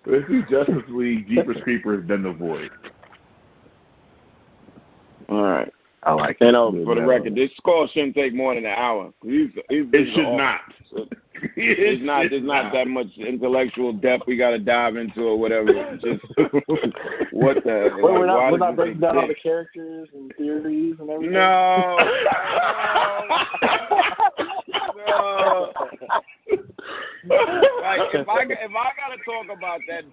This is Justice League, Jeepers Creepers, then The Void. All right. I like it. And for the record, this score shouldn't take more than an hour. It should not. There's not that much intellectual depth we got to dive into or whatever. Just what the? Well, we're not breaking down all the characters and theories and everything. No. Like if I gotta talk about that,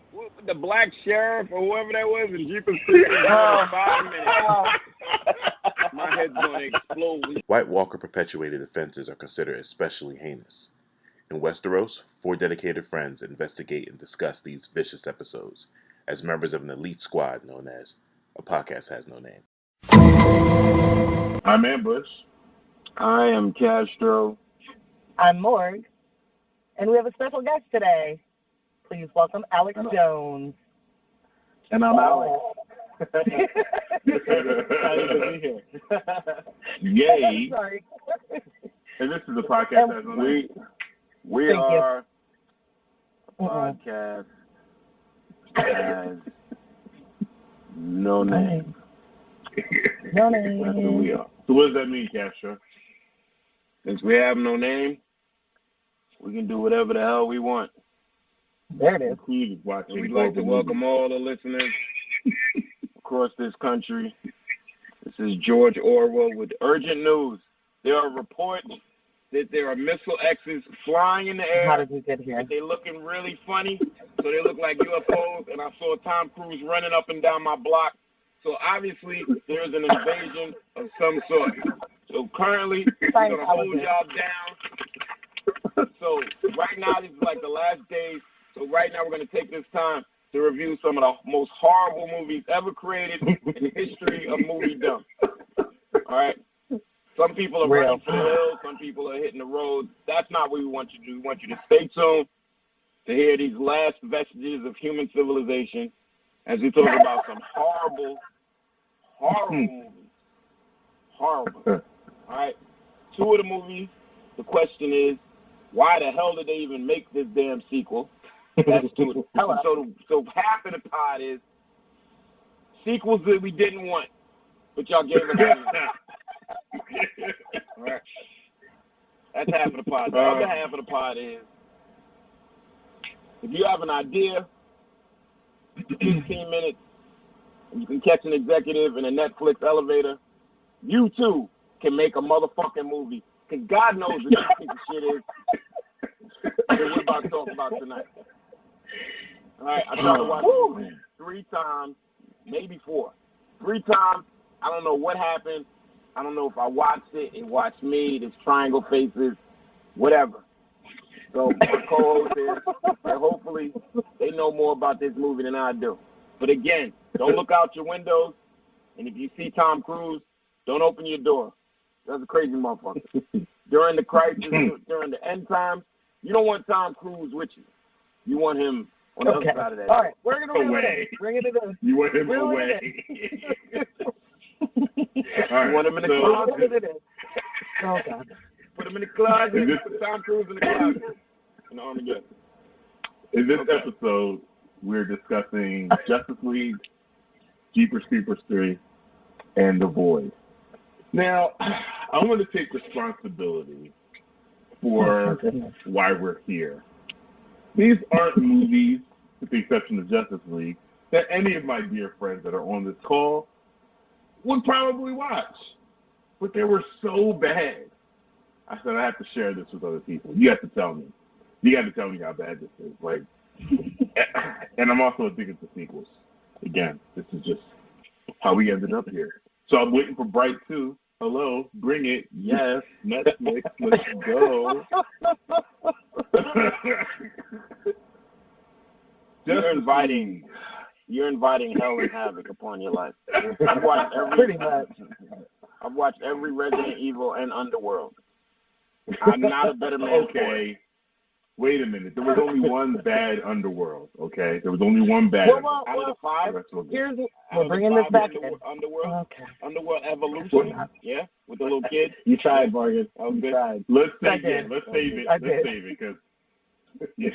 the black sheriff or whoever that was in Jeepers Creepers in 5 minutes, my head's gonna explode. White Walker perpetuated offenses are considered especially heinous. In Westeros, 4 dedicated friends investigate and discuss these vicious episodes as members of an elite squad known as A Podcast Has No Name. I'm Ambush. I am Castro. I'm Morg. And we have a special guest today. Please welcome Alex Jones. And I'm Alex. Yay. Sorry. And this is the podcast has no name. We are a podcast has no name. No That's who name. we are. So what does that mean, Castro? Since we have no name, we can do whatever the hell we want. There it is. We'd like to welcome all the listeners across this country. This is George Orwell with urgent news. There are reports that there are missile X's flying in the air. How did we get here? They're looking really funny, so they look like UFOs, and I saw Tom Cruise running up and down my block. So obviously there's an invasion of some sort. So currently we're going to hold y'all down. So right now, this is like the last days. So right now we're going to take this time to review some of the most horrible movies ever created in the history of moviedom. All right? Some people are running for the hills. Some people are hitting the road. That's not what we want you to do. We want you to stay tuned to hear these last vestiges of human civilization as we talk about some horrible movies. Horrible. All right? 2 of the movies, the question is, why the hell did they even make this damn sequel? That's 2. So half of the pod is sequels that we didn't want, but y'all gave us anyway. All right. That's half of the pod. The other half of the pod is, if you have an idea, 15 minutes, and you can catch an executive in a Netflix elevator, you too can make a motherfucking movie. Because God knows what this piece of shit is that we're about to talk about tonight. All right, I tried to watch the movie 3 times, maybe 4. 3 times, I don't know what happened. I don't know if I watched it watched me, this triangle faces, whatever. So my co-host is, and hopefully they know more about this movie than I do. But again, don't look out your windows, and if you see Tom Cruise, don't open your door. That's a crazy motherfucker. During the crisis, during the end times, you don't want Tom Cruise with you. You want him on the other side of that. All right, we're going to bring it in. You want him away. You want him in the closet? Oh, God. Put him in the closet. Put Tom Cruise in the closet. And Armageddon. In this episode, we're discussing Justice League, Jeepers Creepers 3, and The Void. Now, I want to take responsibility for why we're here. These aren't movies, with the exception of Justice League, that any of my dear friends that are on this call would probably watch. But they were so bad. I said I have to share this with other people. You have to tell me. You got to tell me how bad this is. Like, and I'm also addicted to sequels. Again, this is just how we ended up here. So I'm waiting for Bright 2. Hello, bring it. Yes, Netflix, let's go. You're inviting hell and havoc upon your life. I've watched every Resident Evil and Underworld. I'm not a better man. Okay. Wait a minute. There was only one bad Underworld, okay? There was only one bad Well, out of the 5. We're bringing this back in. Underworld Evolution, yeah, with the little kid. You tried, Morgan. Oh, good. Tried. Let's save it. Let's save it because Yeah,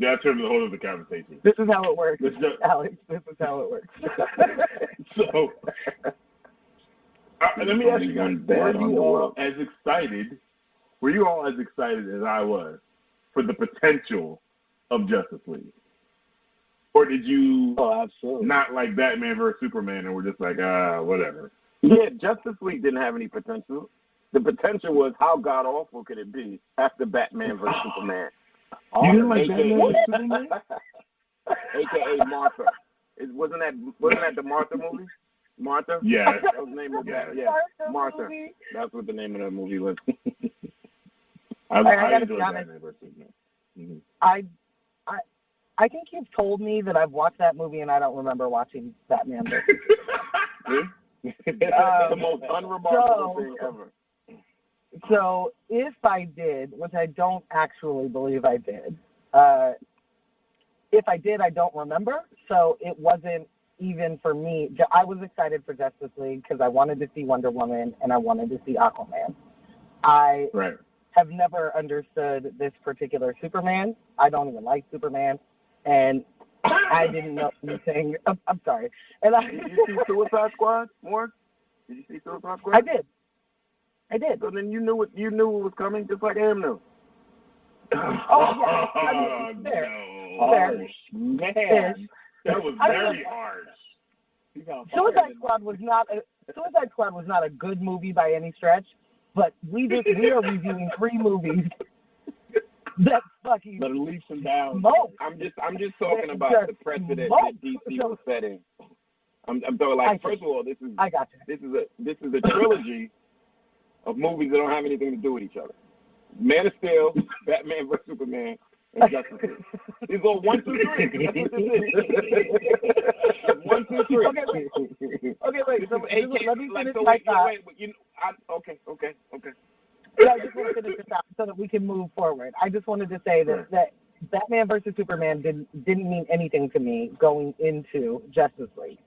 that's terms the whole other conversation. This is how it works, Alex. This is how it works. So, let me ask you guys: Were you all as excited as I was for the potential of Justice League, or did you not like Batman vs Superman and were just like, whatever? Yeah, Justice League didn't have any potential. The potential was how god awful could it be after Batman vs Superman? You didn't like Batman vs Superman? AKA Martha. Wasn't that the Martha movie? Martha? Yeah. That was the name of that. Yeah, Martha. That's what the name of that movie was. I enjoyed Batman vs Superman. Mm-hmm. I think you've told me that I've watched that movie and I don't remember watching Batman vs Superman. The most unremarkable thing ever. So if I did, which I don't actually believe I did, if I did, I don't remember. So it wasn't even for me. I was excited for Justice League because I wanted to see Wonder Woman and I wanted to see Aquaman. I have never understood this particular Superman. I don't even like Superman. And I didn't know anything. I'm sorry. And Did you see Suicide Squad, Morg? Did you see Suicide Squad? I did. So then you knew it was coming, just like Am knew. Oh yeah. I mean, fair. Man, that was very harsh. Suicide Squad was not a good movie by any stretch, but we are reviewing 3 movies that fucking that are leaps and bounds. I'm just talking about the precedent that DC was setting. I'm talking like first of all, this is a trilogy of movies that don't have anything to do with each other. Man of Steel, Batman vs Superman, and Justice League. These are 1, 2, 3. That's what this is. 1, 2, 3. Okay, wait. So, let me finish my thought. Okay. Yeah, I just want to finish this out so that we can move forward. I just wanted to say that Batman vs Superman didn't mean anything to me going into Justice League.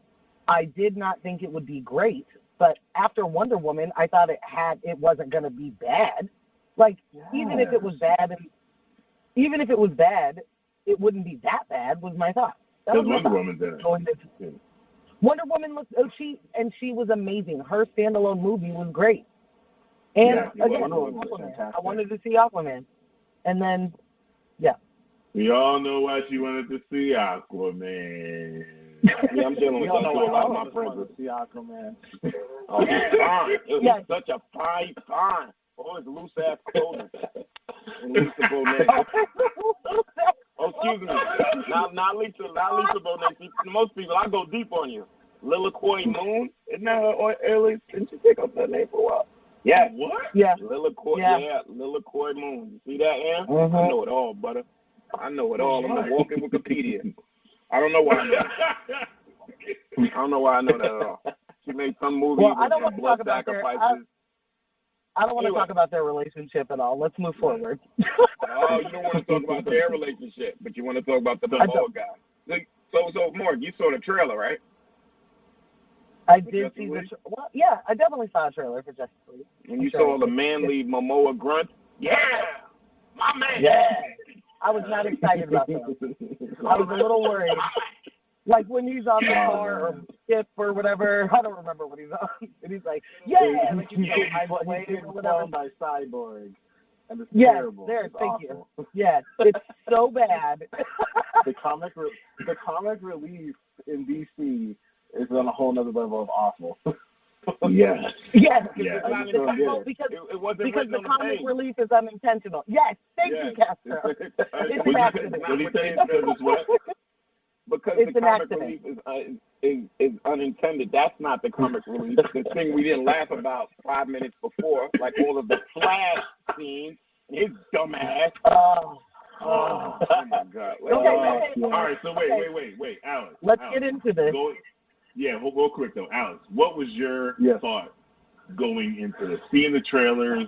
I did not think it would be great, but after Wonder Woman, I thought it wasn't going to be bad. Like even if it was bad, it wouldn't be that bad. Was my thought. That was Wonder Woman did it. Wonder Woman looked. She was amazing. Her standalone movie was great. And again, I wanted to see Aquaman, and then we all know why she wanted to see Aquaman. Yeah, I'm dealing with that too. A lot of my friends would see Aquaman. Oh, fine. It was such a fine. Oh, it's loose ass clothing. And Lisa Bonet. Oh, excuse me. Not Lisa Bonet. Most people, I go deep on you. Lilacoy Moon. Isn't that her alias? Didn't you pick up that name for a while? Yeah. What? Yeah. Lilacoy Moon. You see that, Ann? Mm-hmm. I know it all, butter. I know it all. I'm a walking Wikipedia. I don't know why I know that at all. She made some movie with blood sacrifices. I don't want to talk about their relationship at all. Let's move forward. Oh, you don't want to talk about their relationship, but you want to talk about the bald guy. So, Morg, you saw the trailer, right? I did see I definitely saw a trailer for Justice League. And you saw the manly Momoa grunt? Yeah! My man! Yeah! I was not excited about that. I was a little worried. Like when he's on the car or skip or whatever, I don't remember what he's on. And he's like, like he's filmed by Cyborg. And it's terrible. Thank you. Yes, it's so bad. The comic relief in DC is on a whole other level of awful. Yes. Yes. Because the comic relief is unintentional. Yes. Thank you, Castro. It's an accident. What do you say? Because what? Because the comic relief is unintended. That's not the comic relief. The thing we didn't laugh about 5 minutes before, like all of the Flash scenes, his dumb ass. Oh my God. Okay. All right, so wait, Alex. Let's get into this. We'll go quick though. Alex, what was your thought going into this? Seeing the trailers,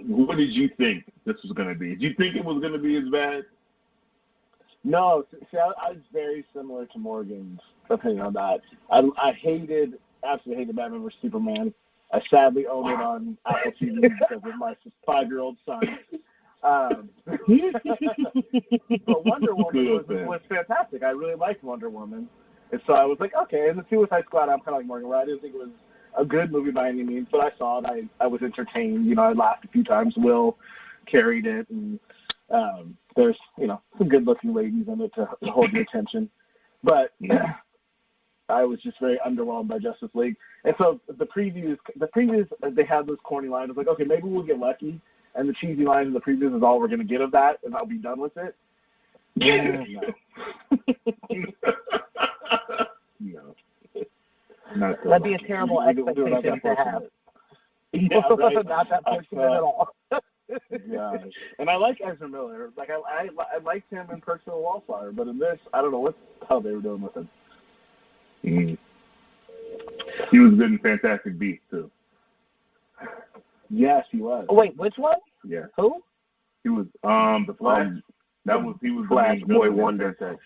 what did you think this was going to be? Did you think it was going to be as bad? No, see, I was very similar to Morgan's opinion on that. I absolutely hated Batman vs Superman. I sadly own it on Apple TV because of my 5-year-old son. But Wonder Woman was fantastic. I really liked Wonder Woman. And so I was like, okay. And the Suicide Squad, I'm kind of like Morgan, right? I didn't think it was a good movie by any means, but I saw it. I was entertained. You know, I laughed a few times. Will carried it. And there's, you know, some good-looking ladies in it to hold your attention. But I was just very underwhelmed by Justice League. And so the previews, they had those corny lines. I was like, okay, maybe we'll get lucky. And the cheesy lines in the previews is all we're going to get of that, and I'll be done with it. No. Not so That'd be a terrible expectation to have. Yeah, right. Not that fortunate at all. Yeah, and I like Ezra Miller. Like I liked him in Perks of the Wallflower, but in this, I don't know what the hell they were doing with him. He was good in Fantastic Beasts too. Yes, he was. Wait, which one? Yeah. Who? He was the Flash. He was Flash the Boy villain. Wonder.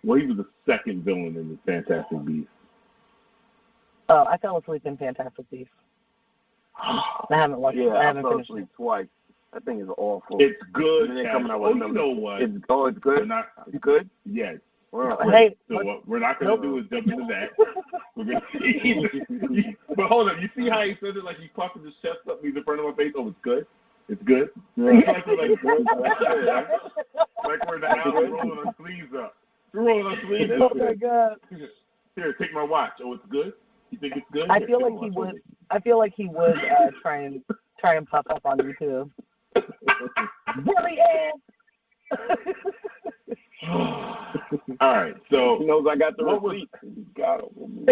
Well, he was the second villain in the Fantastic Beasts. Oh, I fell asleep in Fantastic Beasts. I haven't watched it. I haven't fell finished asleep it. twice. That thing is awful. It's good. And then coming out You with know what? It's good? It's good? Yes. Hey, So what we're not going to do is jump into that. We're going to see. But hold up. You see how he says it like he's puffing his chest up? He's in front of my face. Oh, it's good? It's good? Yeah. Like we're like we're in the house rolling our sleeves up. We're rolling our sleeves up. Oh, my God. Here, take my watch. Oh, it's good? You think it's good? I feel like he would try and puff up on you, too. Billy Ann! All right, so He knows I got the receipt. Got him.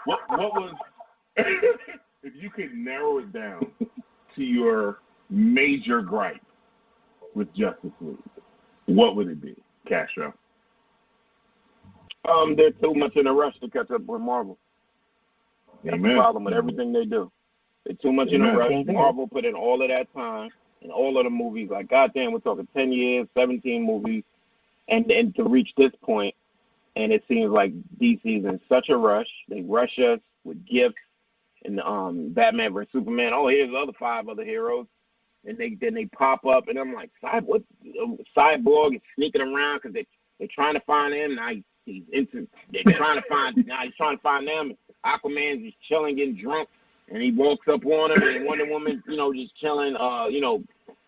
what was if you could narrow it down to your major gripe with Justice League, what would it be, Castro? They're too much in a rush to catch up with Marvel. That's the problem with everything they do. They're too much in a rush. Marvel put in all of that time in all of the movies. Like, goddamn, we're talking 10 years, 17 movies, and to reach this point, and it seems like DC's in such a rush. They rush us with gifts and Batman vs Superman. Oh, here's the other 5 other heroes, and then they pop up, and I'm like, Cyborg is sneaking around because they're trying to find him. Now they're trying to find them. Aquaman's just chilling, getting drunk, and he walks up on him, and Wonder Woman, just chilling,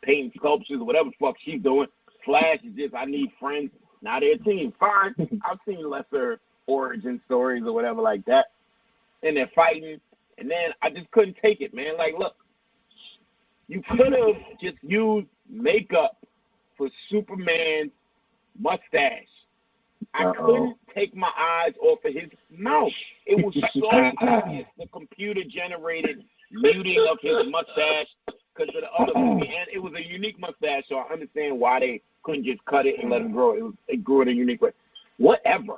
painting sculptures or whatever the fuck she's doing. Flash is just, I need friends. Now they're a team. Fine. I've seen lesser origin stories or whatever like that, and they're fighting, and then I just couldn't take it, man. Like, look, you could have just used makeup for Superman's mustache. I couldn't take my eyes off of his mouth. It was so obvious, the computer-generated muting of his mustache because of the other movie. And it was a unique mustache, so I understand why they couldn't just cut it and let him grow. It grew in a unique way. Whatever.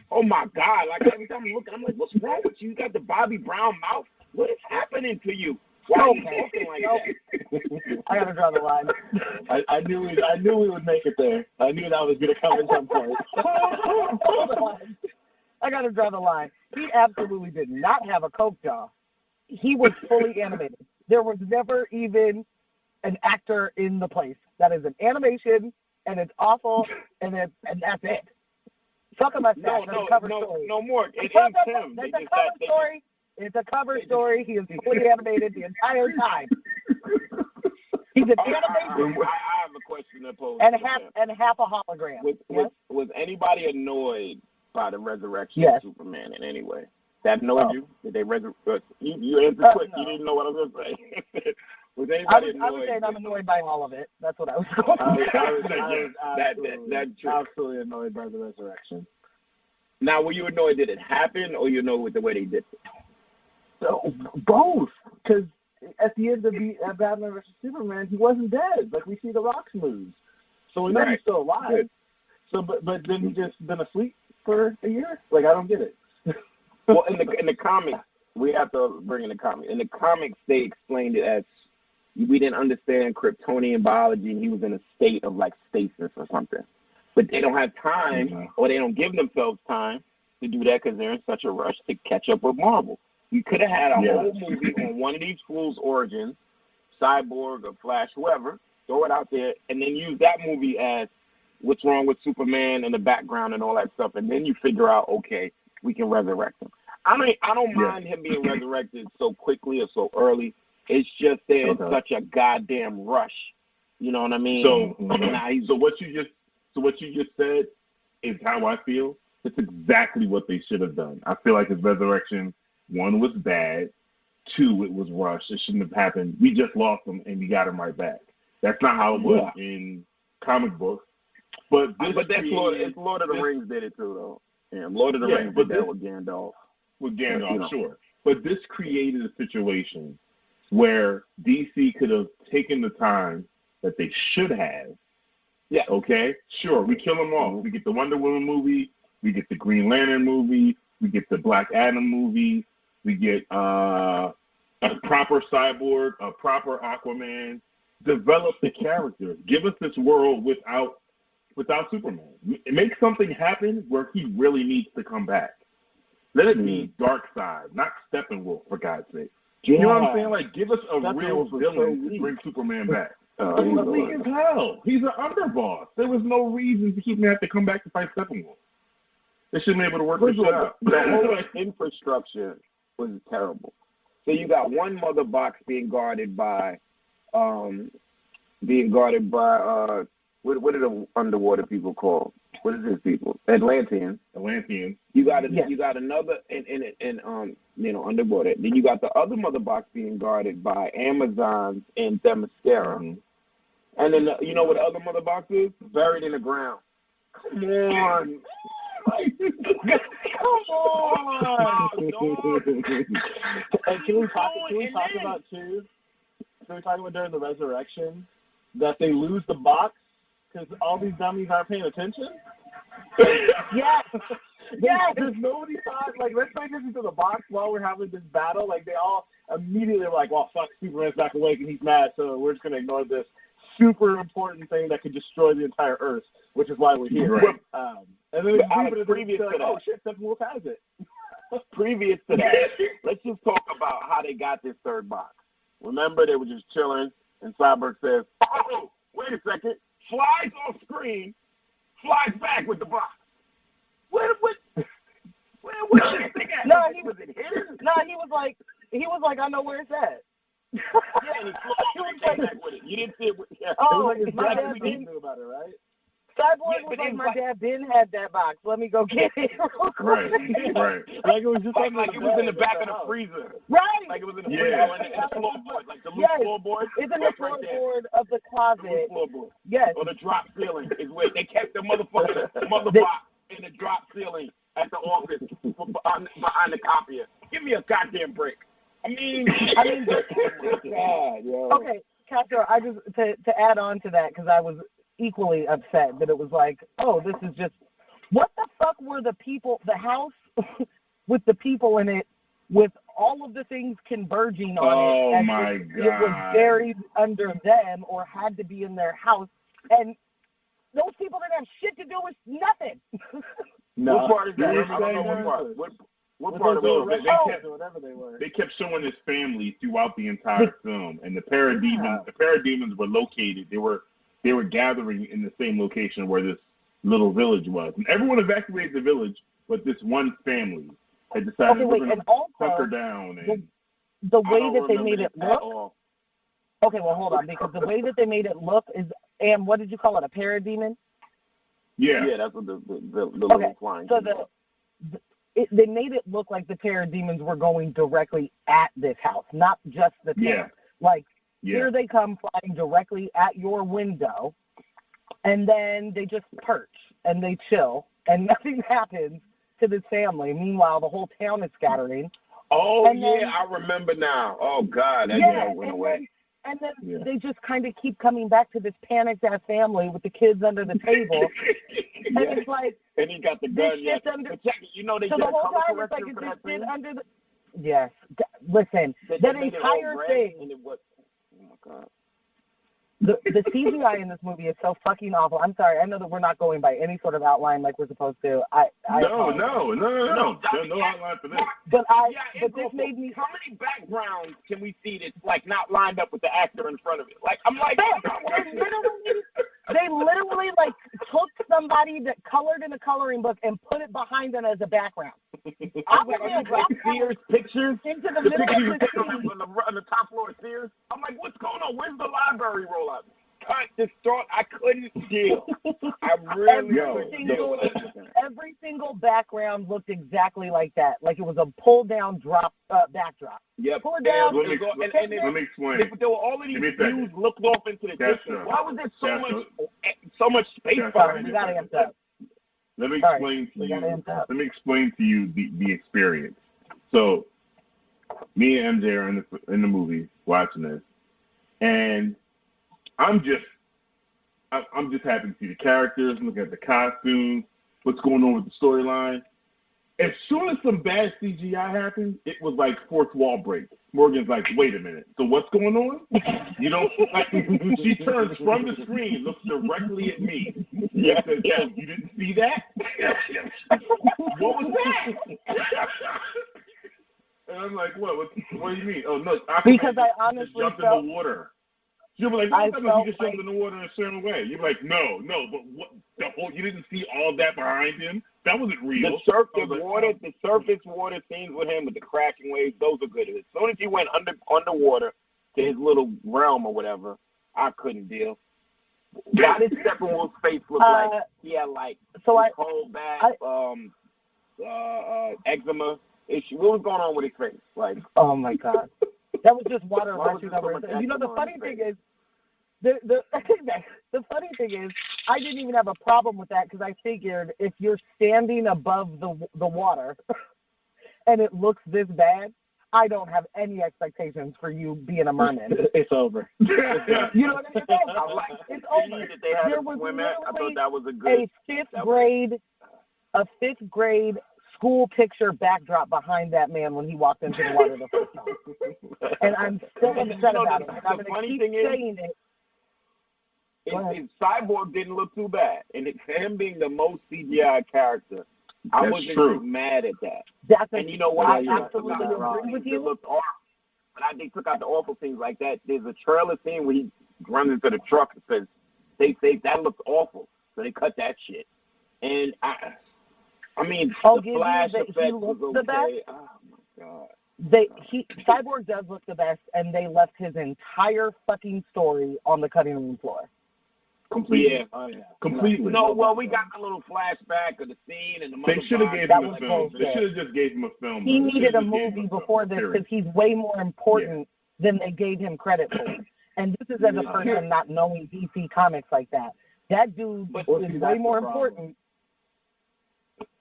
Oh, my God. Like, every time I'm looking, I'm like, what's wrong with you? You got the Bobby Brown mouth? What is happening to you? Why are you talking like that? I got to draw the line. I knew we would make it there. I knew that was going to come at some point. I got to draw the line. He absolutely did not have a coke jaw. He was fully animated. There was never even an actor in the place. That is an animation, and it's awful, and that's it. Fuck a mustache. No more. It ain't him. It's a cover story. It's a cover story. He is fully animated the entire time. He's an animation. I have a question to pose. And half a hologram. Was anybody annoyed by the resurrection of Superman in any way? That annoyed you? Did they resurrect? You answered quick. No. You didn't know what I was going to say. Was anybody annoyed? I was saying I'm annoyed by all of it. That's what I was going to say. Absolutely annoyed by the resurrection. Now, were you annoyed that it happened, or you know with the way they did it? So, both, because at the end of Batman vs Superman, he wasn't dead. Like, we see the Rock's moves, so we know he's still alive. Good. So, but then he just been asleep for a year. Like, I don't get it. Well, in the comics, we have to bring in the comics. In the comics, they explained it as we didn't understand Kryptonian biology, and he was in a state of like stasis or something. But they don't have time, or they don't give themselves time to do that because they're in such a rush to catch up with Marvel. You could have had a whole movie on one of these fools' origins, Cyborg or Flash, whoever, throw it out there, and then use that movie as what's wrong with Superman in the background and all that stuff, and then you figure out, okay, we can resurrect him. I don't mind him being resurrected so quickly or so early. It's just there's such a goddamn rush. You know what I mean? So what you just said is how I feel. It's exactly what they should have done. I feel like his resurrection, 1, was bad. 2, it was rushed. It shouldn't have happened. We just lost him and we got him right back. That's not how it was in comic books. But that's Lord of the Rings did it too, though. Yeah, Lord of the Rings did that with Gandalf. With Gandalf, sure. But this created a situation where DC could have taken the time that they should have. Yeah. Okay? Sure, we kill them off. We get the Wonder Woman movie. We get the Green Lantern movie. We get the Black Adam movie. We get a proper Cyborg, a proper Aquaman. Develop the characters. Give us this world without Superman. Make something happen where he really needs to come back. Let it be Darkseid, not Steppenwolf, for God's sake. You know what I'm saying? Like, give us a real villain to bring Superman back. He's weak as hell. He's an underboss. There was no reason to keep him have to come back to fight Steppenwolf. They shouldn't be able to work this out. The whole infrastructure was terrible. So you got one mother box being guarded by what are the underwater people called? What is his people? Atlanteans. You got another in underwater. Then you got the other mother box being guarded by Amazons and Themyscira. Mm-hmm. And then you know what the other mother box is? Buried in the ground. Come on. Come on. And can we talk about too? Can we talk about during the resurrection that they lose the box because all these dummies aren't paying attention? Yes. There's nobody thought, like, let's pay attention to the box while we're having this battle. Like, they all immediately were like, well, fuck, Superman's back awake and he's mad, so we're just going to ignore this super important thing that could destroy the entire Earth, which is why we're here. Right. And then previous to that, oh, shit, Steppenwolf has it. Previous to that, let's just talk about how they got this third box. Remember, they were just chilling, and Cyborg says, oh, wait a second, flies off screen, flies back with the box. Where did this thing at? Was it hidden? No, he was like, I know where it's at. Yeah, and he flew back with it. You didn't see it. My dad knew about it, right? Cyborg was like, my dad Ben had that box. Let me go get it. Right. Like it was just like it was in the back of the freezer. Right. Like it was in the freezer in the floorboard, like the loose floorboard. It's in the floorboard of the closet. The floorboard. Yes. Or the drop ceiling is where they kept the motherfucking mother box in the drop ceiling at the office behind the copier. Give me a goddamn break. I mean, God, yo. Okay, Castro, I just to add on to that because I was equally upset that it was like, oh, this is just what the fuck were the people, the house with the people in it with all of the things converging on it. Oh my God! It was buried under them or had to be in their house, and those people didn't have shit to do with nothing. No. What part is that? I don't know what part. What part of it? They kept showing his family throughout the entire film, and the parademons were located. They were gathering in the same location where this little village was, and everyone evacuated the village, but this one family had decided we're going to suck her down. And the way that they made it look. Okay, well, hold on, because the way that they made it look is, and what did you call it, a parademon? Yeah, that's what the little flying. So they made it look like the parademons were going directly at this house, not just the town. Here they come flying directly at your window, and then they just perch and they chill, and nothing happens to this family. Meanwhile, the whole town is scattering. Oh, I remember now. Oh, God, that went away. And then they just kind of keep coming back to this panicked-ass family with the kids under the table. And it's like... And he got the gun. They so the they whole time it's like, is this shit under the... Yes. Listen, that entire thing... And it was, oh, my God. The CGI in this movie is so fucking awful. I'm sorry. I know that we're not going by any sort of outline like we're supposed to. No. There's no outline for this. But this made me. How many backgrounds can we see that's like not lined up with the actor in front of it? Like I'm like, they literally like took somebody that colored in a coloring book and put it behind them as a background. I'm like Sears pictures into the middle of the screen on the top floor of Sears. I'm like, what's going on? Where's the library rollout? Cut this thought. I couldn't deal. I really every single background looked exactly like that. Like it was a pull down backdrop. Yeah. Pull it down. Let me explain. There were all of these views looked off into the distance. Why was there so much space for it? You gotta amp up. Let me explain to you the experience. So, me and MJ are in the movie watching this, and I'm just happy to see the characters, looking at the costumes, what's going on with the storyline. As soon as some bad CGI happened, it was like fourth wall break. Morgan's like, wait a minute, so what's going on? You know, like, she turns from the screen, looks directly at me, and says, "Oh, you didn't see that? What was that?" And I'm like, what do you mean? Oh, no, because I honestly jumped in the water. You'll be like, you just jumped in the water in a certain way. You're like, no, but what? You didn't see all that behind him? That wasn't real. The surface water scenes with him with the crashing waves, those are good. As soon as he went underwater to his little realm or whatever, I couldn't deal. Why did Steppenwolf's face look like he had like whole bad eczema issue? What was going on with his face? Like, oh my God. That was just water rushing over. You know, the funny thing is, the funny thing is, I didn't even have a problem with that because I figured if you're standing above the water and it looks this bad, I don't have any expectations for you being a merman. It's over. You know what I mean? It's over. There was I thought that was a fifth grade school picture backdrop behind that man when he walked into the water the first time. And I'm still upset about it. And I'm going to keep saying it. His Cyborg didn't look too bad. And him being the most CGI character, I wasn't mad at that. And you know what? I absolutely agree with you. It looked awful. But I think took out the awful things like that. There's a trailer scene where he runs into the truck and says, that looks awful. So they cut that shit. And I mean, the flash effect was okay. Oh, my God. Cyborg does look the best, and they left his entire fucking story on the cutting room floor. Completely. Yeah. Oh, yeah. Completely. No, well, we got a little flashback of the scene and the They should have gave him a film. They should have just gave him a film. He needed a movie before this because he's way more important than they gave him credit for. And this is as a person not knowing DC Comics like that. That dude is way more important.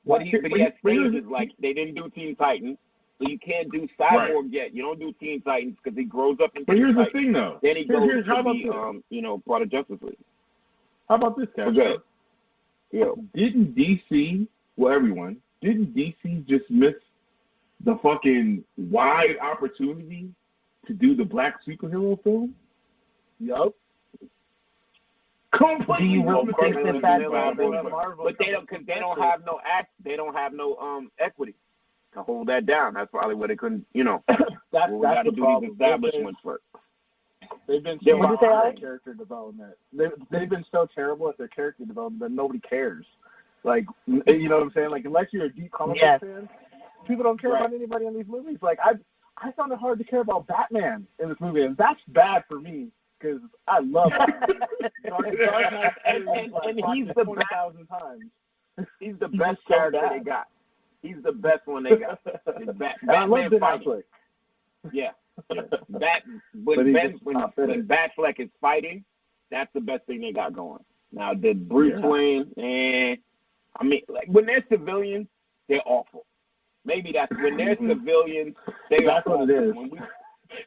But he has stages like they didn't do Teen Titans, so you can't do Cyborg yet. You don't do Teen Titans because he grows up in. But here's the thing, though. Then he goes to be, part of Justice League. How about this, guys? Okay. Didn't DC, didn't DC just miss the fucking wide opportunity to do the black superhero film? Yup. Completely. Do you really think that's Marvel? But they don't have no equity to hold that down. That's probably why they couldn't, that's got to the do problem. these establishments first. They've been so bad at character development. They've been so terrible at their character development that nobody cares. Like, you know what I'm saying? Like, unless you're a deep comic book fan, people don't care about anybody in these movies. Like, I found it hard to care about Batman in this movie, and that's bad for me because I love Batman. and he's the 20,000 times. He's the best character they got. He's the best one they got. I love Ben Affleck. Yeah. When Batfleck is fighting, that's the best thing they got going. Now, the Bruce Wayne, I mean, like when they're civilians, they're awful. Maybe that's when they're civilians, they are awful. What it is.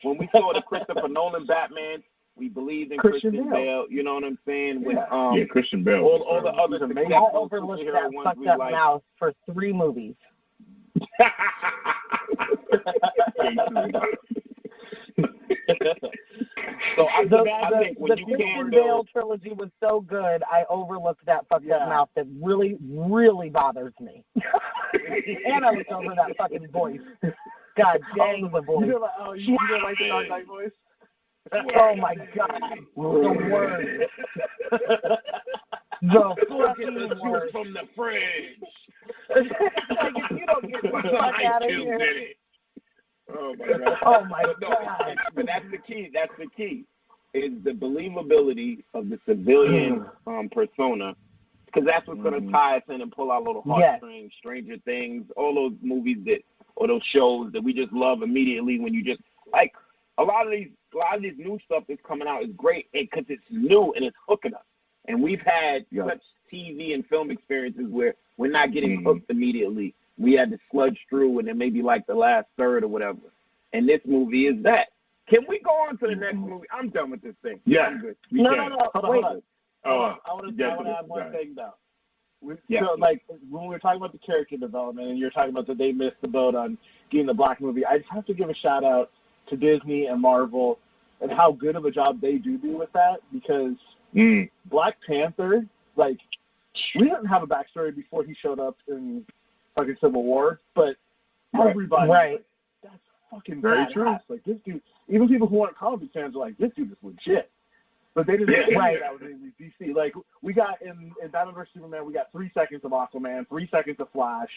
When we saw the Christopher Nolan Batman, we believed in Christian Bale. You know what I'm saying? With Christian Bale. All the other I overlooked that fucked up mouth for 3 movies. So I think when the you Christian Bale trilogy was so good, I overlooked that fucked up mouth that really, really bothers me. And I looked over that fucking voice. God dang the voice. You don't like the Dark Knight voice? Oh my God, the word. The fucking word. From the fridge. Like, if you don't get the fuck out of here. Oh my God. Oh my God. But that's the key. That's the key. Is the believability of the civilian persona, because that's what's going to tie us in and pull our little heartstrings. Stranger Things, all those movies or those shows that we just love immediately when you just like a lot of this new stuff that's coming out is great because it's new and it's hooking us. And we've had such TV and film experiences where we're not getting hooked immediately. We had to sludge through, and then maybe like the last third or whatever. And this movie is that. Can we go on to the next movie? I'm done with this thing. Yeah. I'm good. No. Hold on. I want to add one thing, though. So, like, when we were talking about the character development and you're talking about that they missed the boat on getting the Black movie, I just have to give a shout-out to Disney and Marvel and how good of a job they do with that, because Black Panther, like, we didn't have a backstory before he showed up in fucking Civil War, but everybody was like, that's fucking very badass. true. Like, this dude, even people who aren't comic fans are like, this dude is legit. But they didn't know that was in DC. Like, we got in Batman vs. Superman, we got 3 seconds of Aquaman, 3 seconds of Flash.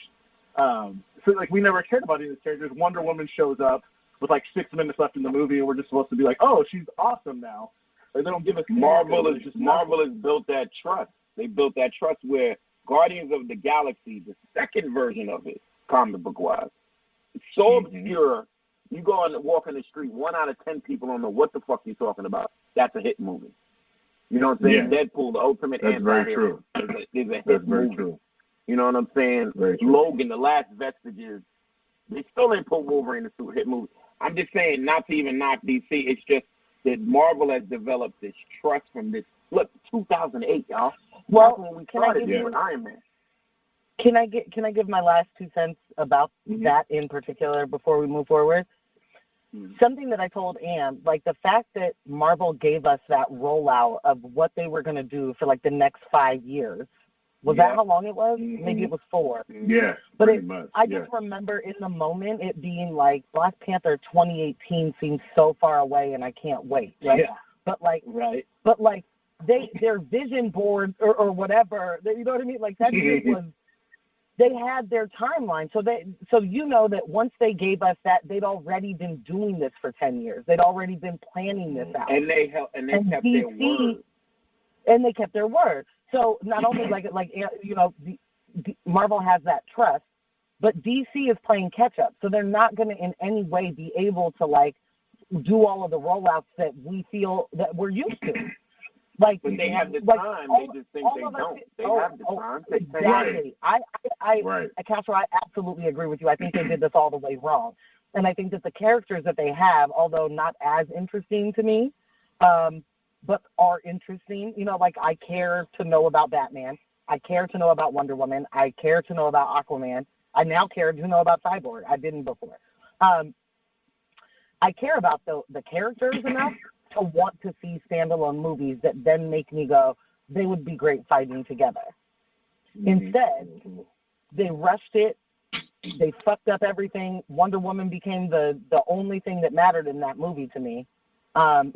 So, like, we never cared about any of these characters. Wonder Woman shows up with, like, 6 minutes left in the movie, and we're just supposed to be like, oh, she's awesome now. Like, they don't give us Marvel has built that trust. They built that trust where Guardians of the Galaxy, the second version of it, comic book-wise, it's so obscure. You go and walk in the street, 1 out of 10 people don't know what the fuck you're talking about. That's a hit movie. You know what I'm saying? Yeah. Deadpool, the ultimate anti-hero. That's a hit movie. True. You know what I'm saying? Logan, the last vestiges. They still ain't put Wolverine in a hit movie. I'm just saying, not to even knock DC. It's just that Marvel has developed this trust from this. Look, 2008, y'all. Well, that's when we started with Iron Man. Can I give my last 2 cents about that in particular before we move forward? Something that I told Ann, like the fact that Marvel gave us that rollout of what they were going to do for like the next 5 years. Was that how long it was? Maybe it was 4. Yeah, but pretty much. I just remember in the moment it being like Black Panther 2018 seems so far away and I can't wait. Right? Yeah. But like, their vision board or whatever, you know what I mean? Like that shit was. They had their timeline, so you know that once they gave us that, they'd already been doing this for 10 years. They'd already been planning this out, and they kept their word. And they kept their word. So not only Marvel has that trust, but DC is playing catch up. So they're not going to in any way be able to like do all of the rollouts that we feel that we're used to. Like, but they have the time. They just think they don't. They have the time. Exactly. Castro, I absolutely agree with you. I think they did this all the way wrong. And I think that the characters that they have, although not as interesting to me, but are interesting, you know, like I care to know about Batman. I care to know about Wonder Woman. I care to know about Aquaman. I now care to know about Cyborg. I didn't before. I care about the characters enough to want to see standalone movies that then make me go, they would be great fighting together. Instead, they rushed it. They fucked up everything. Wonder Woman became the only thing that mattered in that movie to me. And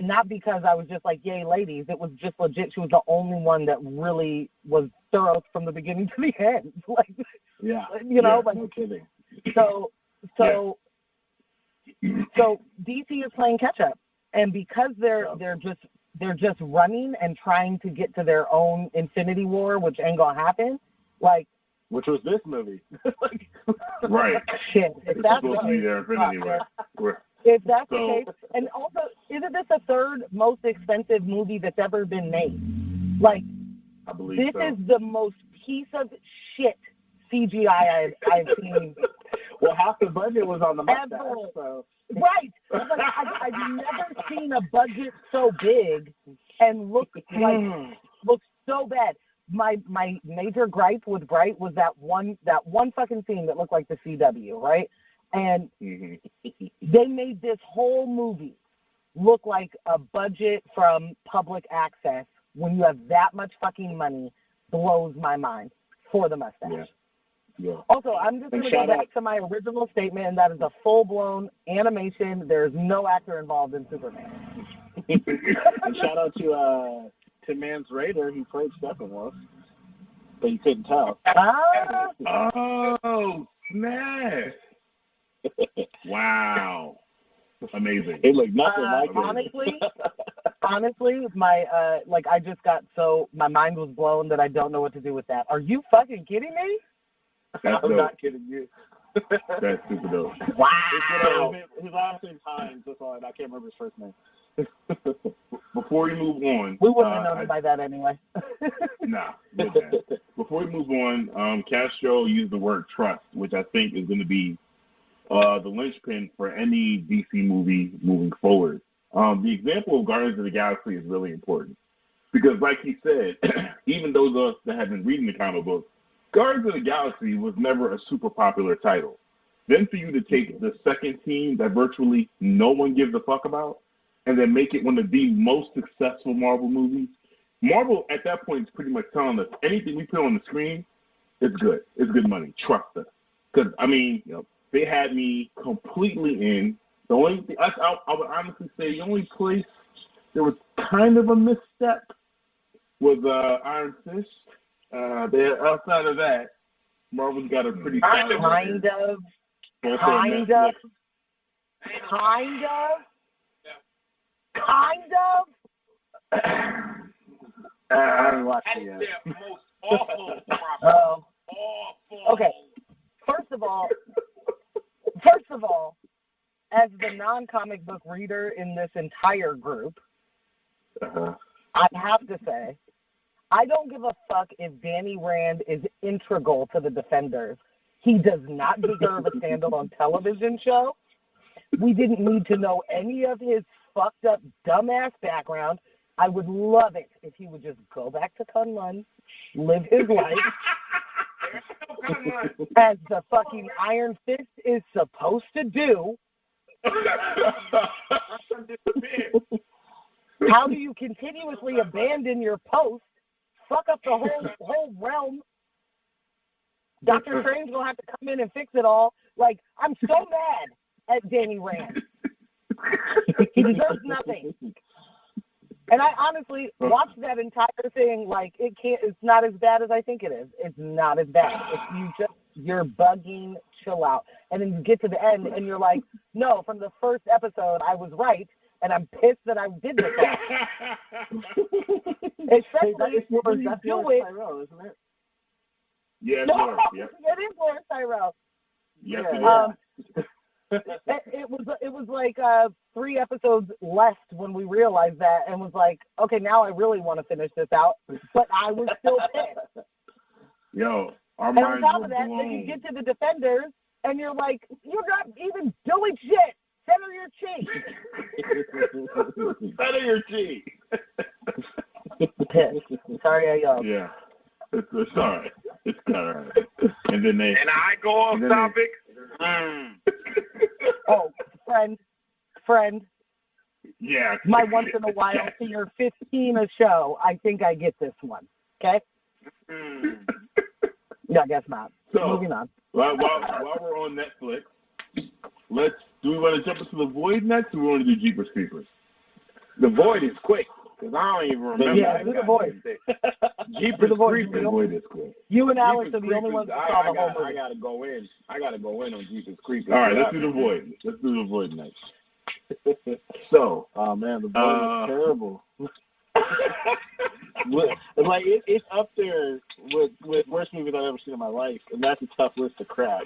not because I was just like, yay, ladies. It was just legit. She was the only one that really was thorough from the beginning to the end. Like, no kidding. So DC is playing catch up. And because they're just running and trying to get to their own Infinity War, which ain't gonna happen, like which was this movie. Right. Shit. If that's supposed to be their Infinity War. If that's the case, and also, isn't this the 3rd most expensive movie that's ever been made? Like, I believe this is the most piece of shit CGI I've seen. Well, half the budget was on the mustache, so. Right. Like, I've never seen a budget so big and look so bad. My major gripe with Bright was that one fucking scene that looked like the CW, right? And they made this whole movie look like a budget from public access when you have that much fucking money blows my mind for the mustache. Yeah. Yeah. Also, I'm just going to go back to my original statement, and that is a full-blown animation. There's no actor involved in Superman. And shout out to Mans Raider, who played Steppenwolf, but you couldn't tell. Oh, snap. Wow. Amazing. It looked nothing like it. Honestly, my I just got my mind was blown that I don't know what to do with that. Are you fucking kidding me? I'm not kidding you. That's super dope. Wow. His last name's Hines. That's all. I can't remember his first name. Before we move on, we wouldn't have known him by that anyway. Nah. Before we move on, Castro used the word trust, which I think is going to be the linchpin for any DC movie moving forward. The example of Guardians of the Galaxy is really important because, like he said, even those of us that have been reading the comic books, Guardians of the Galaxy was never a super popular title. Then for you to take the second team that virtually no one gives a fuck about and then make it one of the most successful Marvel movies, Marvel at that point is pretty much telling us anything we put on the screen is good. It's good money. Trust us. Because, they had me completely in. The only thing, I would honestly say the only place there was kind of a misstep was Iron Fist. Outside of that, Marvel's got a pretty kind of. I haven't watched it yet. That's their most awful property. Awful. Okay. First of all, as the non-comic book reader in this entire group, I have to say, I don't give a fuck if Danny Rand is integral to the Defenders. He does not deserve a standalone television show. We didn't need to know any of his fucked up, dumbass background. I would love it if he would just go back to Kunlun, live his life, as the fucking Iron Fist is supposed to do. How do you continuously abandon your post, fuck up the whole realm? Dr. Strange will have to come in and fix it all. Like, I'm so mad at Danny Rand. He deserves nothing. And I honestly watched that entire thing like it's not as bad as I think it is. It's not as bad. If you're bugging, chill out. And then you get to the end and you're like, no, from the first episode I was right and I'm pissed that I did this all. Especially if you do it. Tyrell, isn't it? Yeah, no, yeah. It is Lawrence Tyrell. Yes, it was like 3 episodes left when we realized that and was like, okay, now I really want to finish this out, but I was still pissed. Yo, our and minds on top were of that, blown. then you get to the Defenders and you're like, you're not even doing shit. Center your cheek. Center your cheek. Pissed. Sorry I yelled. Yeah. It's all right. It's all right. And then they. And I go off topic. Oh, friend. Yeah. My once in a while to your 15 a show. I think I get this one. Okay. Yeah, I guess not. So, moving on. While we're on Netflix, do we want to jump into The Void next, or do we want to do Jeepers Creepers? The Void is quick, because I don't even remember. Yeah, do The Void. Jeepers Creepers. The Void is quick. You and Alex are the only ones that saw the whole movie. I gotta go in. on Jeepers Creepers. All right, let's do The Void. Let's do The Void next. So, oh man, The Void is terrible. Like it's up there with worst movies I've ever seen in my life, and that's a tough list to crack.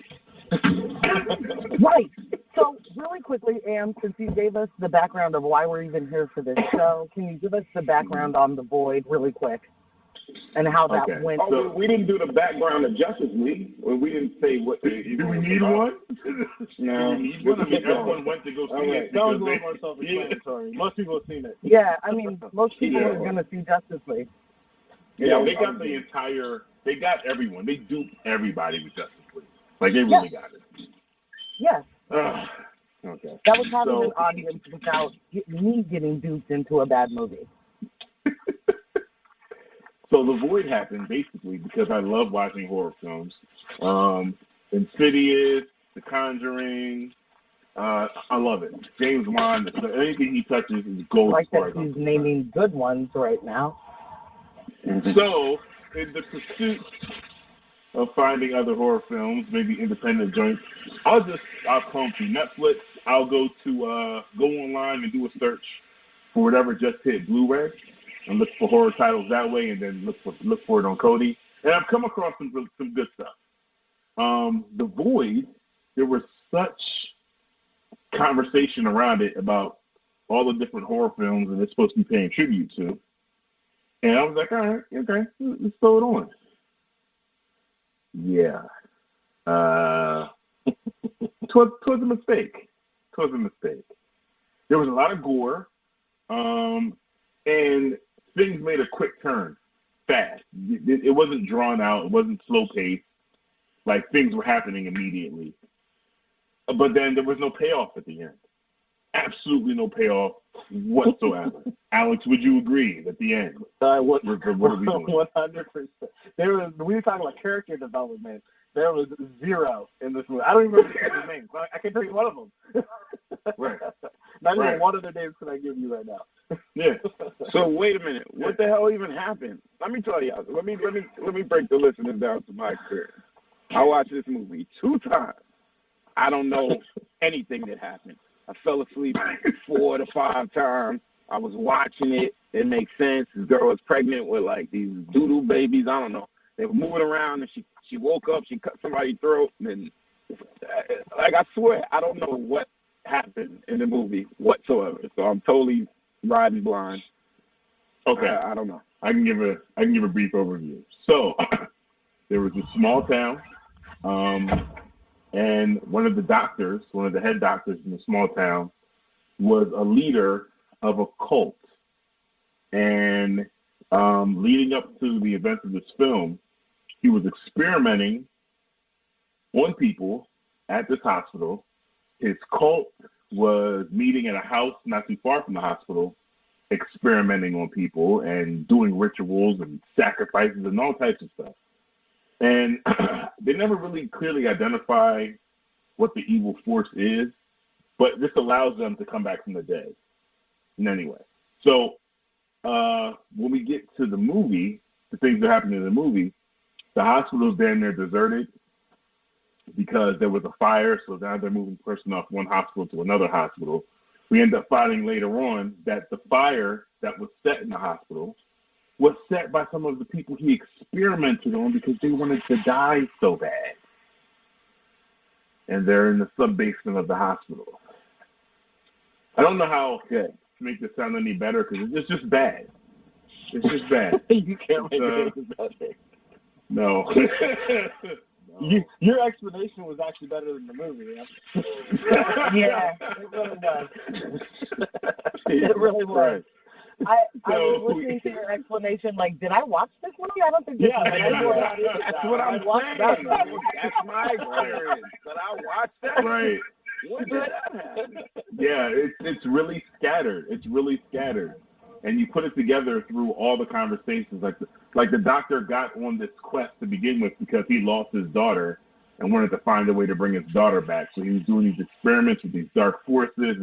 Right. So really quickly, Am, since you gave us the background of why we're even here for this show, can you give us the background on The Void really quick and how that went? Oh, we didn't do the background of Justice League. We didn't say what. Do we need one? No. Everyone went to go see it. That was a little more self-explanatory. Most people have seen it. Yeah, I mean, most people are going to see Justice League. Yeah, they got the entire. They got everyone. They duped everybody with Justice League. Like they really got it. Yes. Okay. That was having an audience without me getting duped into a bad movie. So The Void happened basically because I love watching horror films. Insidious, The Conjuring, I love it. James Wan, anything he touches is gold. Like that he's naming good ones right now. So, in the pursuit of finding other horror films, maybe independent joints, I'll comb through Netflix. I'll go online and do a search for whatever just hit Blu-ray and look for horror titles that way, and then look for it on Kodi. And I've come across some good stuff. The Void, there was such conversation around it about all the different horror films and it's supposed to be paying tribute to. And I was like, all right, okay, let's throw it on. Yeah. Twas a mistake. There was a lot of gore, and things made a quick turn fast. It wasn't drawn out. It wasn't slow paced. Like, things were happening immediately. But then there was no payoff at the end. Absolutely no payoff whatsoever. Alex, would you agree at the end? What are we doing? 100%. We were talking about character development. There was zero in this movie. I don't even remember his name. I can tell you one of them. Right. Not even one of the names can I give you right now. Yeah. So wait a minute. What the hell even happened? Let me tell you. Let me break the listeners down to my experience. I watched this movie 2 times. I don't know anything that happened. I fell asleep 4 to 5 times. I was watching it. It makes sense. This girl was pregnant with like these doodoo babies. I don't know. They were moving around, and she woke up. She cut somebody's throat, and like I swear, I don't know what happened in the movie whatsoever. So I'm totally riding blind. Okay. I don't know. I can give a brief overview. So there was a small town, and one of the head doctors in the small town, was a leader of a cult. And leading up to the events of this film, he was experimenting on people at this hospital. His cult was meeting at a house not too far from the hospital, experimenting on people and doing rituals and sacrifices and all types of stuff. And they never really clearly identify what the evil force is, but this allows them to come back from the dead in any way. So when we get to the movie, the things that happen in the movie, the hospital's damn near deserted because there was a fire, so now they're moving person off one hospital to another hospital. We end up finding later on that the fire that was set in the hospital was set by some of the people he experimented on because they wanted to die so bad. And they're in the sub-basement of the hospital. I don't know how to make this sound any better because it's just bad. It's just bad. You can't make it any better. No. Your explanation was actually better than the movie. Yeah, it really was. It really was. I was listening to your explanation like, did I watch this movie? I don't think this that's what I'm saying. That's my experience. But I watched that. Right. When did that happen? Yeah, it's really scattered. It's really scattered. And you put it together through all the conversations. Like the doctor got on this quest to begin with because he lost his daughter and wanted to find a way to bring his daughter back. So he was doing these experiments with these dark forces,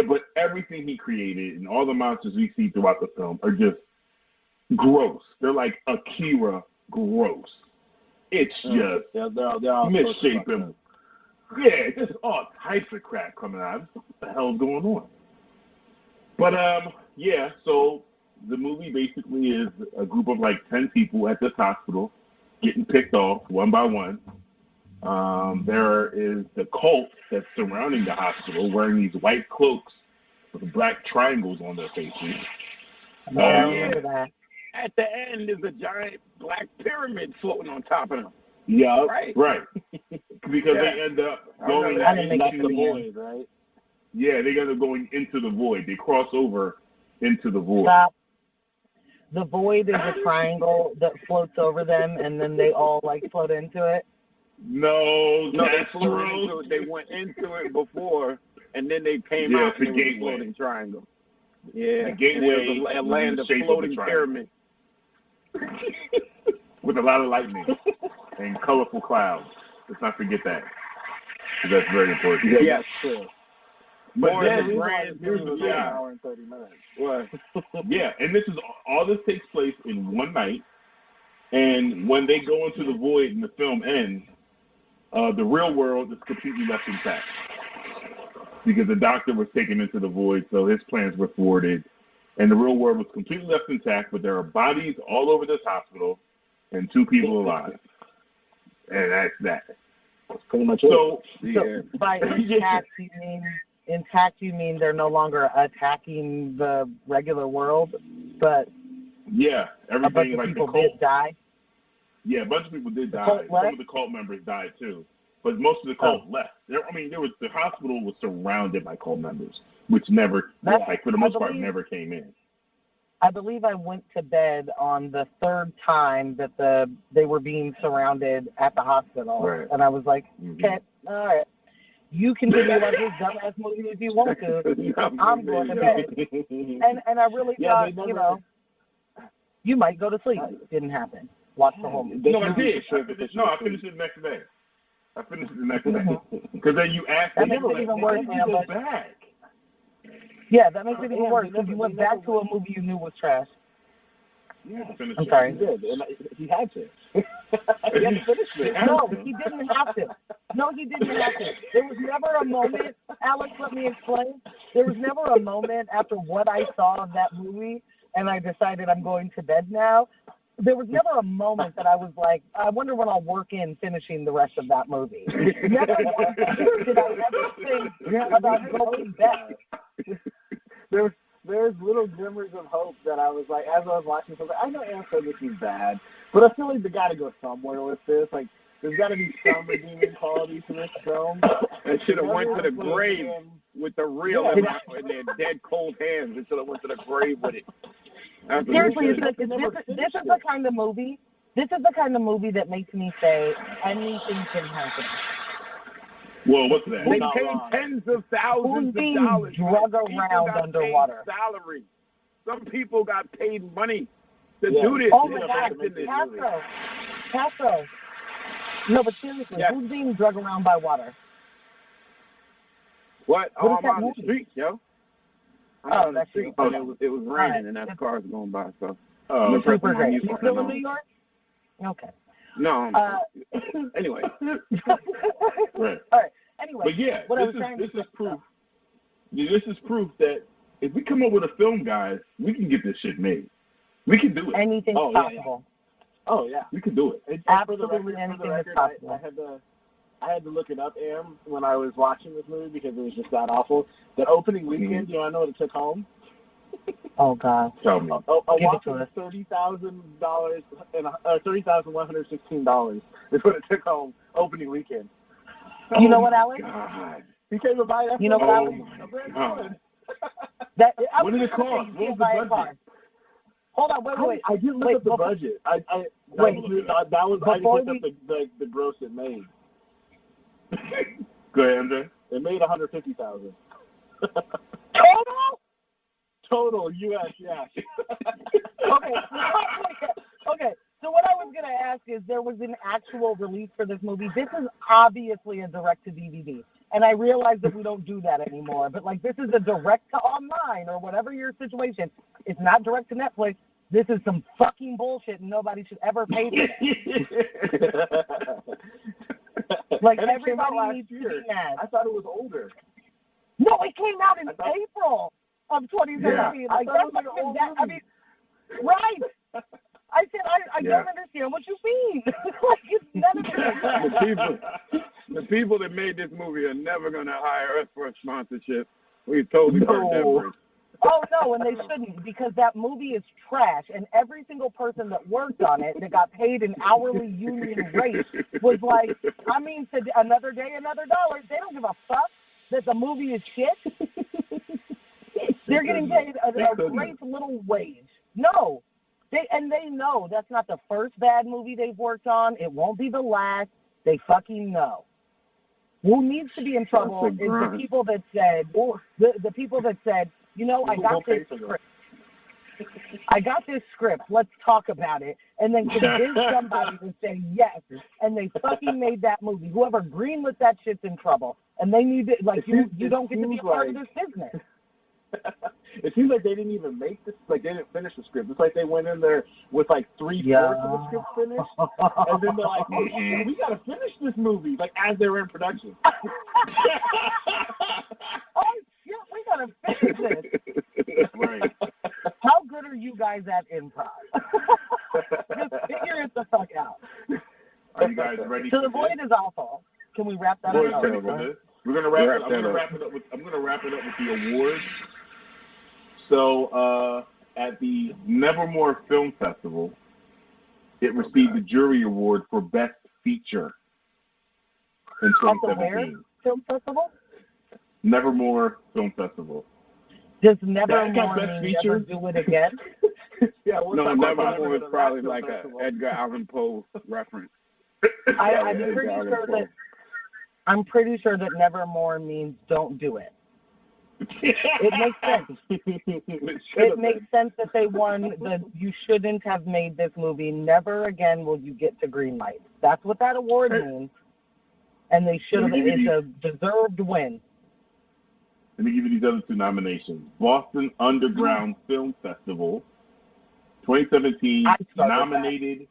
but everything he created and all the monsters we see throughout the film are just gross. They're like Akira gross. It's just they're misshapen. Yeah, just all types of crap coming out. What the hell's going on? But yeah, so the movie basically is a group of like 10 people at this hospital getting picked off one by one. There is the cult that's surrounding the hospital wearing these white cloaks with black triangles on their faces. I remember that. At the end is a giant black pyramid floating on top of them. Yeah, right. Because they end up going into the void, right? Yeah, they end up going into the void. They cross over into the void. Stop. The void is a triangle that floats over them, and then they all like float into it. No, they flew into it. They went into it before, and then they came out and it was a floating triangle. Yeah, the gateway, a land of floating pyramid. With a lot of lightning and colorful clouds. Let's not forget that. That's very important. Yeah, yes, true. But then, here's the hour and 30 minutes. What? Yeah, and this takes place in one night. And when they go into the void and the film ends, the real world is completely left intact. Because the doctor was taken into the void, so his plans were thwarted. And the real world was completely left intact, but there are bodies all over this hospital and 2 people alive. And that's that. That's pretty much it. So by intact, you mean they're no longer attacking the regular world, but yeah, everything, a bunch of like people the cult, did die? Yeah, a bunch of people did die. Some of the cult members died too. But most of the cult left. The hospital was surrounded by cult members, which never, for the most part, never came in. I believe I went to bed on the 3rd time that they were being surrounded at the hospital, right. And I was like, okay, all right, you continue on this dumbass movie if you want to. I'm going to bed. And I really thought, you might go to sleep. Didn't happen. Watch the whole movie. No, I did. I finished it the next day. Because then you asked that makes it even worse. Back. Yeah, that makes it even worse because you went back to a movie you knew was trash. Yeah, I'm sorry. He did. And he had to. He had to finish it. No, he didn't have to. There was never a moment, Alex, let me explain. There was never a moment after what I saw of that movie and I decided I'm going to bed now. There was never a moment that I was like, I wonder when I'll work in finishing the rest of that movie. Never once did I ever think about going back. There's little glimmers of hope that I was like, as I was watching something, I know Anne said this is bad, but I feel like they got to go somewhere with this. Like, there's got to be some redeeming quality to this film. They should have went to the grave with the reel in their dead cold hands. They should have went to the grave with it. Seriously, this is the kind of movie. This is the kind of movie that makes me say anything can happen. Well, what's that? They paid tens of thousands of dollars. Drug around underwater. Salary. Some people got paid money to do this. Oh my God, Castro. No, but seriously, who's being drug around by water? What? I'm on the street, yo. Oh, that's true. It was raining and that cars going by. So. Super great. You still in New York? Okay. No. Anyway. Right. All right. Anyway. But yeah, this is proof. This is proof that if we come up with a film, guys, we can get this shit made. We can do it. Anything's possible. Yeah. Oh yeah, we can do it. Absolutely anything is possible. I had to look it up, Am, when I was watching this movie because it was just that awful. The opening weekend, I know what it took home. Oh God! Tell me. A whopping $30,116 is what it took home opening weekend. You know what, Alex? God. He came to buy that. You know what, Alex? What did it cost? What was the budget? Hold on, wait. I didn't look up the budget. I just looked up the gross it made. Go ahead, Andre. It made $150,000. Total U.S. Yeah. Okay. So what I was going to ask is, there was an actual release for this movie. This is obviously a direct-to-DVD, and I realize that we don't do that anymore. But like, this is a direct-to-online or whatever your situation. It's not direct-to-Netflix. This is some fucking bullshit, and nobody should ever pay for it. Like, everybody needs to be mad. I thought it was older. No, it came out in April of 2017. Yeah. Like, that's like I mean, right. I said, I don't understand what you mean. Like, it's none of it. The people that made this movie are never going to hire us for a sponsorship. We totally burnt that bridge. Oh, no, and they shouldn't, because that movie is trash, and every single person that worked on it that got paid an hourly union rate was like, I mean, another day, another dollar. They don't give a fuck that the movie is shit. They're getting paid a great little wage. No. They know that's not the first bad movie they've worked on. It won't be the last. They fucking know. Who needs to be in trouble is the people that said, the people that said, you know, I got this script. I got this script. Let's talk about it. And then convince somebody to say yes. And they fucking made that movie. Whoever greenlit that shit's in trouble. And they need to, like, you don't get to be a part of this business. It seems like they didn't even make this, like they didn't finish the script. It's like they went in there with like 3/4 of the script finished, and then they're like, "Oh shit, we gotta finish this movie!" Like as they were in production. Oh shit, we gotta finish this. Right. How good are you guys at improv? Just figure it the fuck out. Are you guys ready? So the Void is awful. Can we wrap that up? We're gonna wrap it. I'm gonna wrap it up with the awards. So at the Nevermore Film Festival, it received the jury award for Best Feature in 2017. At the where film festival? Nevermore Film Festival. Does Nevermore mean never do it again? Yeah, no, Nevermore is probably like a Edgar Allan Poe reference. I'm pretty sure that Nevermore means don't do it. It makes sense. It makes sense that they won the you shouldn't have made this movie. Never again will you get to green light. That's what that award means. And they should have. It's a deserved win. Let me give you these other two nominations. Boston Underground Film Festival, 2017, nominated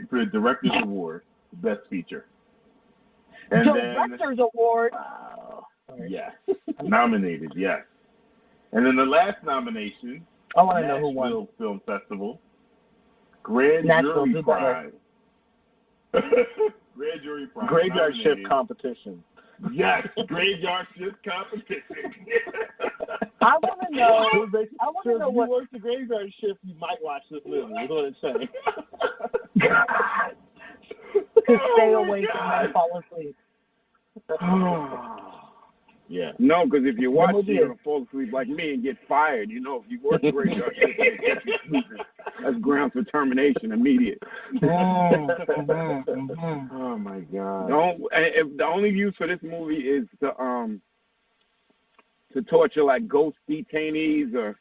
for the Director's Award, Best Feature. And Director's Award. Wow. Yes. Nominated, yes. And then the last nomination, I want to know who won. Nashville Film Festival, Grand Jury Prize. Grand Jury Prize. Graveyard Shift Competition. Yes, Graveyard Shift Competition. I want to know. If you work the Graveyard Shift, you might watch this movie. Is what it's saying. To stay awake and not fall asleep. Yeah. No, because if you watch it, you're going to fall asleep like me and get fired. You know, if you work the Graveyard Shift and get you sleeping, that's grounds for termination immediate. Oh my God. The only use for this movie is to torture like ghost detainees or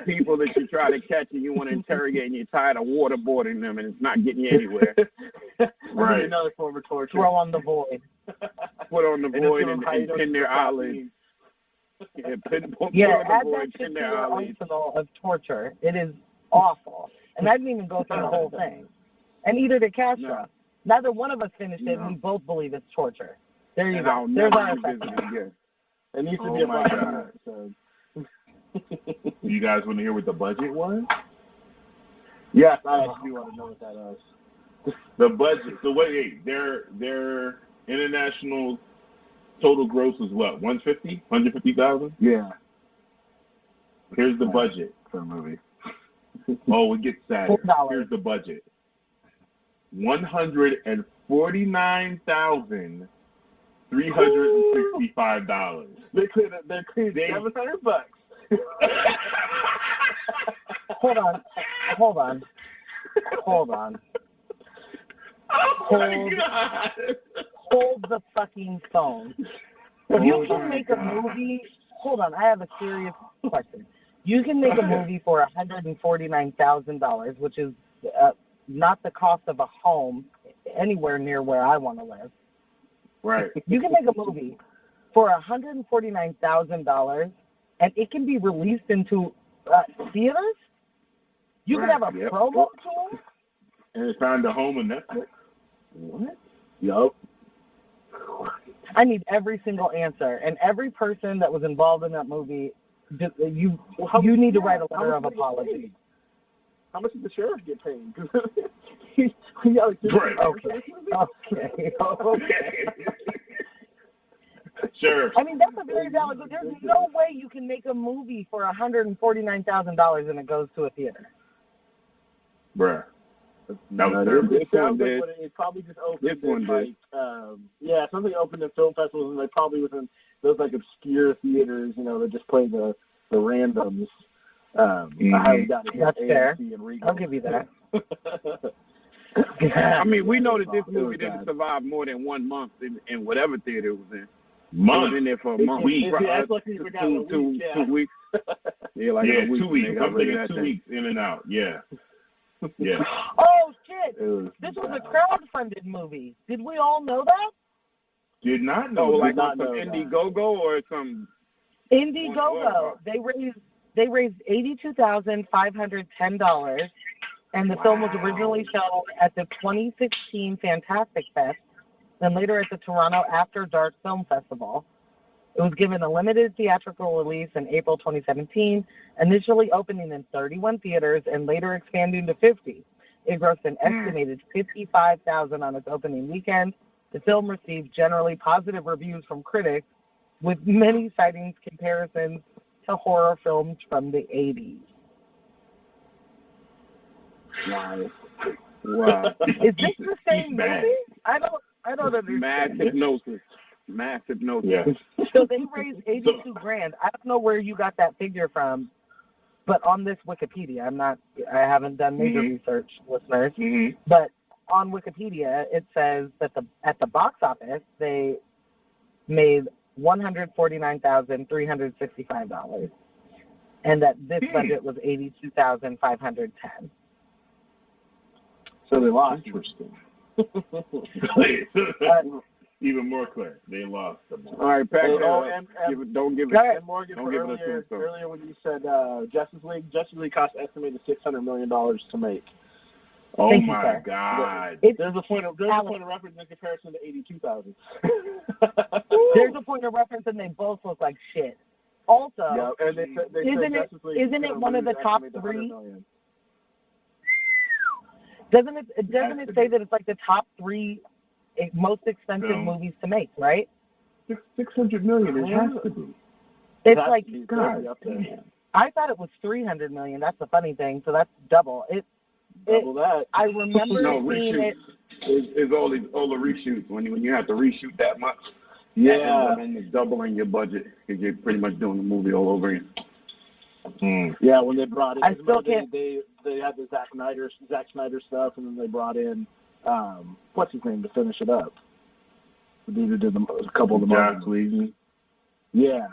people that you try to catch and you want to interrogate and you're tired of waterboarding them and it's not getting you anywhere. Right. Another form of torture. Throw on the Void. Put on the Void and pin their eyelids. Add that shit to your arsenal of torture. It is awful. And I didn't even go through the whole thing. And either did Castro. No. Neither one of us finished it, and we both believe it's torture. There you go. There's our assessment. It needs to be a God. So. You guys want to hear what the budget was? Yes, I actually want to know what that is. The budget. So wait, their international total gross is what? 150,000? Yeah. Here's the budget for a movie. Oh, it gets sadder. Here's the budget. $149,365. They cleared $700. Hold on. Hold the fucking phone. You can make a movie. Hold on, I have a serious question. You can make a movie for $149,000, which is not the cost of a home anywhere near where I want to live. Right. You can make a movie for $149,000, and it can be released into theaters. You can have a promo tour. And it's found a home on Netflix. What? Yup. I need every single answer, and every person that was involved in that movie. You need to write a letter of apology. How much did the sheriff get paid? Right. Okay. Sheriff. I mean, that's a very valid. There's no way you can make a movie for $149,000 and it goes to a theater. Bruh. It sounds like it probably just opened in something opened in film festivals, and they probably was in those like obscure theaters, that just play the randoms. I highly doubt it. That's fair. I'll give you that. I mean, we know that this movie didn't survive more than 1 month in whatever theater it was in. Month. It was in there for a month. 2 weeks. Yeah, like yeah, a week. 2 weeks. I'm thinking 2 thing. weeks in and out. Yeah. Yeah. Oh, shit. This was a crowdfunded movie. Did we all know that? Did not know. Oh, like not on some Indiegogo or some... Indiegogo. They raised $82,510, and the film was originally shown at the 2016 Fantastic Fest, and later at the Toronto After Dark Film Festival. It was given a limited theatrical release in April 2017, initially opening in 31 theaters and later expanding to 50. It grossed an estimated $55,000 on its opening weekend. The film received generally positive reviews from critics, with many citing comparisons to horror films from the 80s. Wow. Is this the same movie? I don't understand. Mass hypnosis. Yeah. So they raised $82,000. I don't know where you got that figure from, but on this Wikipedia, I haven't done major research, listeners, but on Wikipedia it says that at the box office they made $149,365, and that this budget was $82,510. So they lost. Interesting. Even more clear, they lost them. All right, Pat. Don't give it. Morgan, earlier when you said Justice League cost estimated $600 million to make. Oh Thank my you, God! There's a point of reference in comparison to 82,000. There's a point of reference, and they both look like shit. Also, and isn't it one of the top 3? Doesn't it say that it's like the top 3 most expensive movies to make, right? $600 million. It has to be. It's like, God, I thought it was $300 million. That's the funny thing. So that's double. Double that. I remember seeing it. It's all the reshoots when you have to reshoot that much. Yeah, and it's doubling your budget because you're pretty much doing the movie all over again. Yeah, when they brought in, I still can't. They had the Zack Snyder stuff, and then they brought in what's his name to finish it up. The dude who did a couple of the Joss Whedon. Yeah.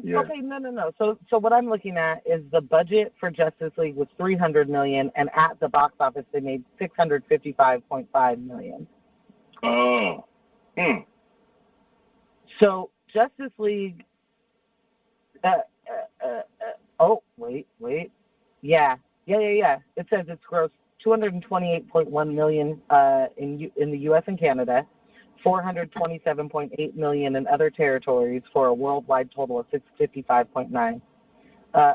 Yeah. Okay, no. So what I'm looking at is the budget for Justice League was $300 million, and at the box office they made $655.5 million. Oh. So Justice League. Wait. Yeah. It says it's grossed $228.1 million in the U.S. and Canada, $427.8 million in other territories for a worldwide total of $655.9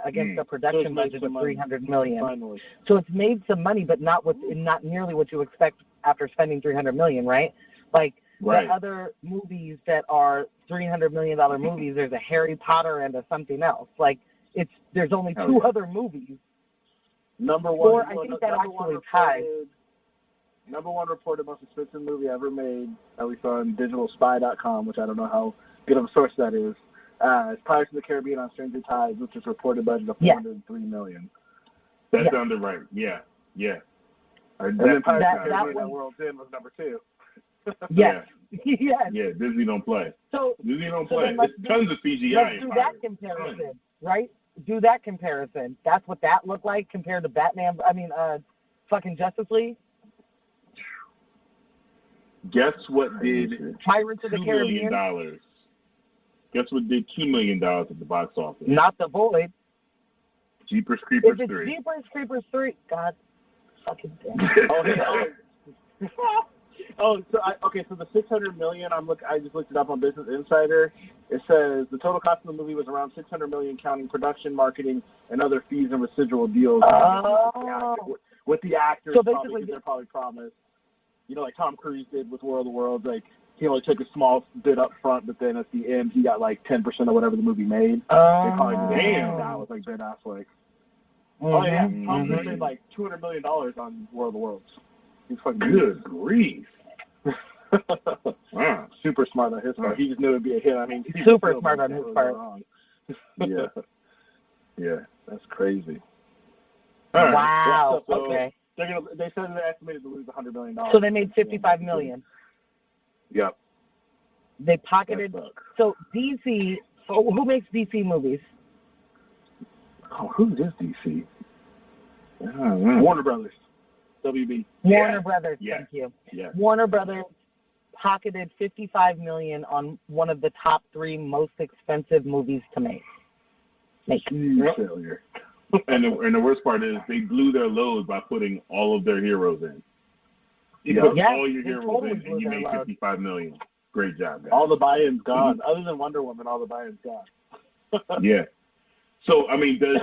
against a production budget of $300 million. Finally. So it's made some money, but not nearly what you expect after spending $300 million, right? Like the other movies that are $300 million movies, there's a Harry Potter and a something else. Like there's only 2 other movies. Number one, I think that actually ties. Number one reported most expensive movie ever made, at least on digitalspy.com, which I don't know how good of a source that is. It's Pirates of the Caribbean on Stranger Tides, which is reported budget of $403 million. That sounded right. Yeah. And then Pirates of the Caribbean at World's End was number 2. Yes. Yeah, Disney don't play. Disney don't play. There's tons of CGI. Let's do that comparison, right? Do that comparison. That's what that looked like compared to fucking Justice League. Guess what did Pirates of the Caribbean? $2 million? Guess what did $2 million at the box office? Not The Void. Jeepers Creepers 3. If it's Jeepers Creepers 3, God fucking damn. So the $600 million. I just looked it up on Business Insider. It says the total cost of the movie was around $600 million, counting production, marketing, and other fees and residual deals with the actors. So basically, they're probably promised. Like Tom Cruise did with War of the Worlds. Like he only took a small bit up front, but then at the end he got like 10% of whatever the movie made. They probably that with like Ben Affleck. Tom Cruise made like $200 million on War of the Worlds. He's fucking good grief. Wow. Super smart on his part. He just knew it'd be a hit. I mean, super smart on his part. Yeah, that's crazy. Wow. So okay. They said they're estimated to lose $100 million. So they made $55 million. Yep. They pocketed. So DC. Who makes DC movies? Oh, who is DC? Warner Brothers. WB. Warner Brothers. Yeah. Thank you. Yeah. Warner Brothers pocketed $55 million on one of the top 3 most expensive movies to make. Huge failure. And the worst part is they blew their load by putting all of their heroes in. You put all your heroes totally in, and you made $55 million. Great job, guys. All the buy-ins gone. Other than Wonder Woman, all the buy-ins gone. Yeah. So, I mean, does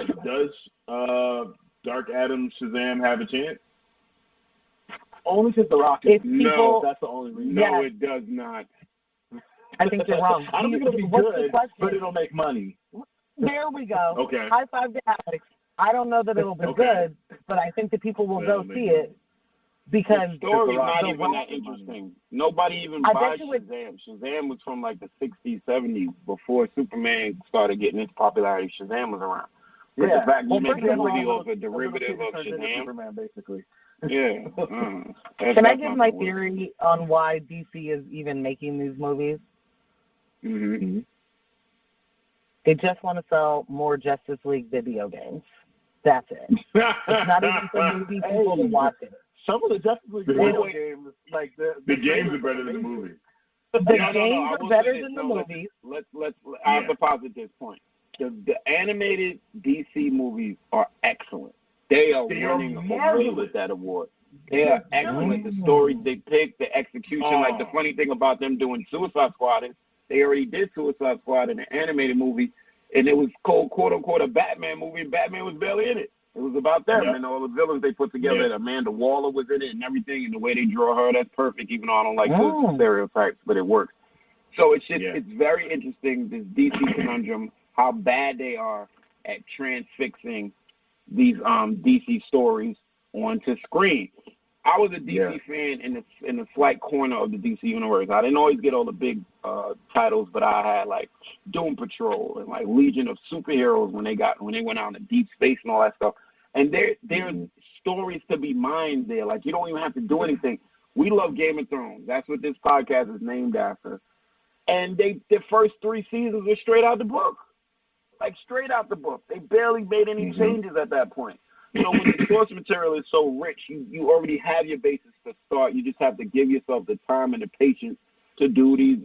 Dark Adam Shazam have a chance? Only because The Rock is. No, that's the only reason. No, it does not. I think you're wrong. I don't think it'll be good, but it'll make money. There we go. Okay. High five to Alex. I don't know that it'll be good, but I think the people will go see it because the story's not The even Rock that interesting. Nobody even buys Shazam. Shazam was from like the 60s, 70s, before Superman started getting its popularity. Shazam was around. But the fact you make a movie off a derivative of Shazam, Superman, basically. Yeah. Can I give my theory on why DC is even making these movies? Mm-hmm. They just want to sell more Justice League video games. That's it. It's not even for movie people to watch it. Some of the Justice League video games, like the games are better than the movie. The games are better than the movies. I have to posit this point. The animated DC movies are excellent. They are winning away with that award. They are excellent. The stories they pick, the execution. Like the funny thing about them doing Suicide Squad is they already did Suicide Squad in an animated movie, and it was called quote unquote a Batman movie, and Batman was barely in it. It was about them and all the villains they put together. And Amanda Waller was in it and everything, and the way they draw her, that's perfect. Even though I don't like those stereotypes, but it works. So it's just it's very interesting, this DC conundrum, how bad they are at transfixing these DC stories onto screen. I was a DC fan in the slight corner of the DC universe. I didn't always get all the big titles, but I had like Doom Patrol and like Legion of Superheroes when they went out into deep space and all that stuff. And there's stories to be mined there. Like you don't even have to do anything. We love Game of Thrones. That's what this podcast is named after. And the first 3 seasons were straight out the book. Like straight out the book. They barely made any changes at that point. So when the source material is so rich, you already have your basis to start. You just have to give yourself the time and the patience to do these,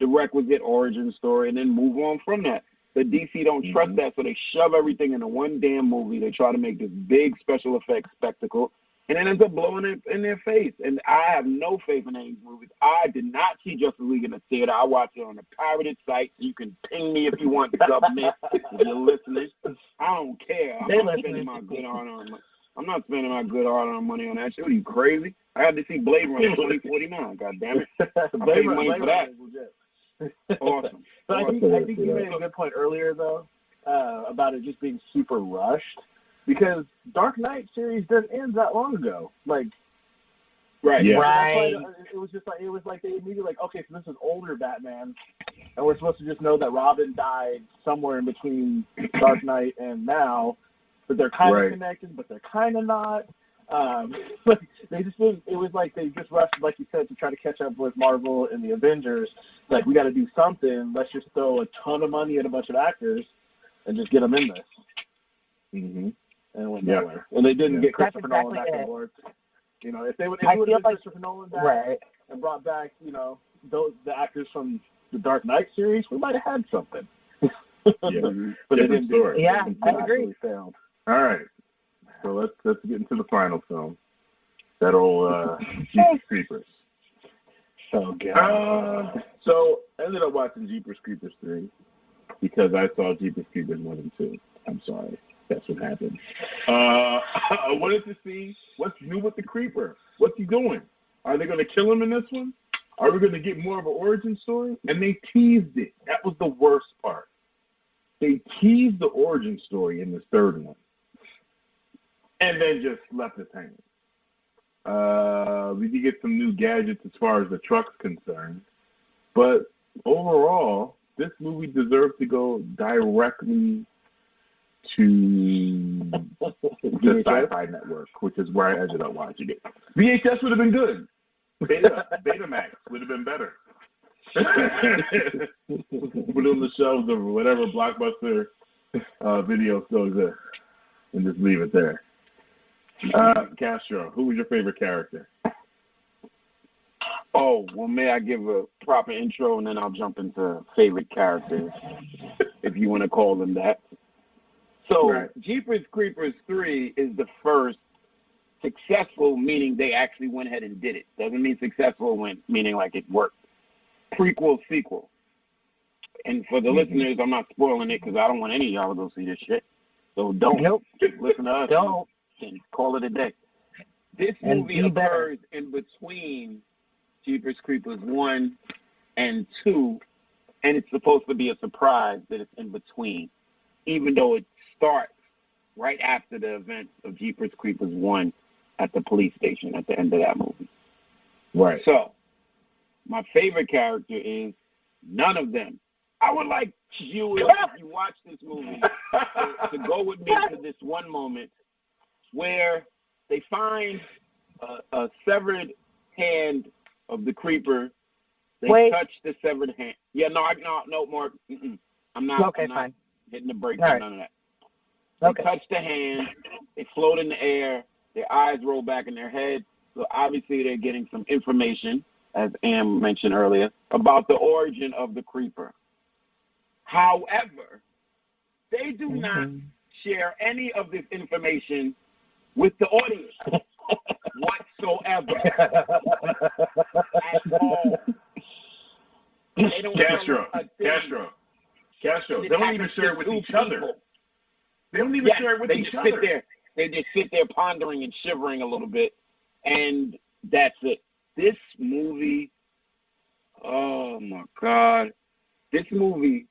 the requisite origin story and then move on from that. But DC don't trust that, so they shove everything into one damn movie. They try to make this big special effects spectacle, and it ends up blowing it in their face. And I have no faith in any movies. I did not see Justice League in the theater. I watched it on a pirated site. You can ping me if you want, the government, if you're listening. I don't care. I'm not spending my good hard-earned money on that shit. Are you crazy? I had to see Blade Runner 2049. God damn it! I paid money for that. Awesome. But I think you made a good point earlier, though, about it just being super rushed, because Dark Knight series didn't end that long ago. Like, right. It was like they immediately like, okay, so this is older Batman, and we're supposed to just know that Robin died somewhere in between Dark Knight and now, but they're kind of connected, but they're kind of not. They just didn't. It was like they just rushed, like you said, to try to catch up with Marvel and the Avengers. Like, we got to do something. Let's just throw a ton of money at a bunch of actors and just get them in this. And it went nowhere. And they didn't get Christopher Nolan back on board. If they would have like Christopher Nolan back and brought back, the actors from the Dark Knight series, we might have had something. But they didn't do it. Yeah, I agree. Failed. All right. So let's get into the final film. That old Jeepers Creepers. So good. So I ended up watching Jeepers Creepers 3 because I saw Jeepers Creepers 1 and 2. I'm sorry. That's what happened. I wanted to see what's new with the Creeper. What's he doing? Are they going to kill him in this one? Are we going to get more of an origin story? And they teased it. That was the worst part. They teased the origin story in this third one. And then just left us hanging. We did get some new gadgets as far as the truck's concerned. But overall, this movie deserves to go directly to the Sci-Fi Network, which is where I ended up watching it. VHS would have been good. Betamax would have been better. Put it on the shelves of whatever Blockbuster video stores there, and just leave it there. Castro, who was your favorite character? Oh, well, may I give a proper intro, and then I'll jump into favorite characters, if you want to call them that. So, right. Jeepers Creepers 3 is the first successful, meaning they actually went ahead and did it. Doesn't mean successful, meaning like it worked. Prequel, sequel. And for the listeners, I'm not spoiling it because I don't want any of y'all to go see this shit. So don't. Nope. Listen to us. Don't. And call it a day. This movie occurs in between Jeepers Creepers 1 and 2, and it's supposed to be a surprise that it's in between, even though it starts right after the events of Jeepers Creepers 1 at the police station at the end of that movie. Right. So, my favorite character is none of them. I would like you, if you watch this movie, to go with me to this one moment where they find a severed hand of the creeper. They touch the severed hand. Yeah, no, Mark. I'm not. Okay, I'm not fine. Hitting the brakes. Right. None of that. They Okay. touch the hand. They float in the air. Their eyes roll back in their head. So obviously they're getting some information, as Am mentioned earlier, about the origin of the creeper. However, they do not share any of this information with the audience whatsoever at all. They don't Castro. They don't even share it with each other. They don't even share it with each other. They just sit there pondering and shivering a little bit, and that's it. This movie, oh my God, this movie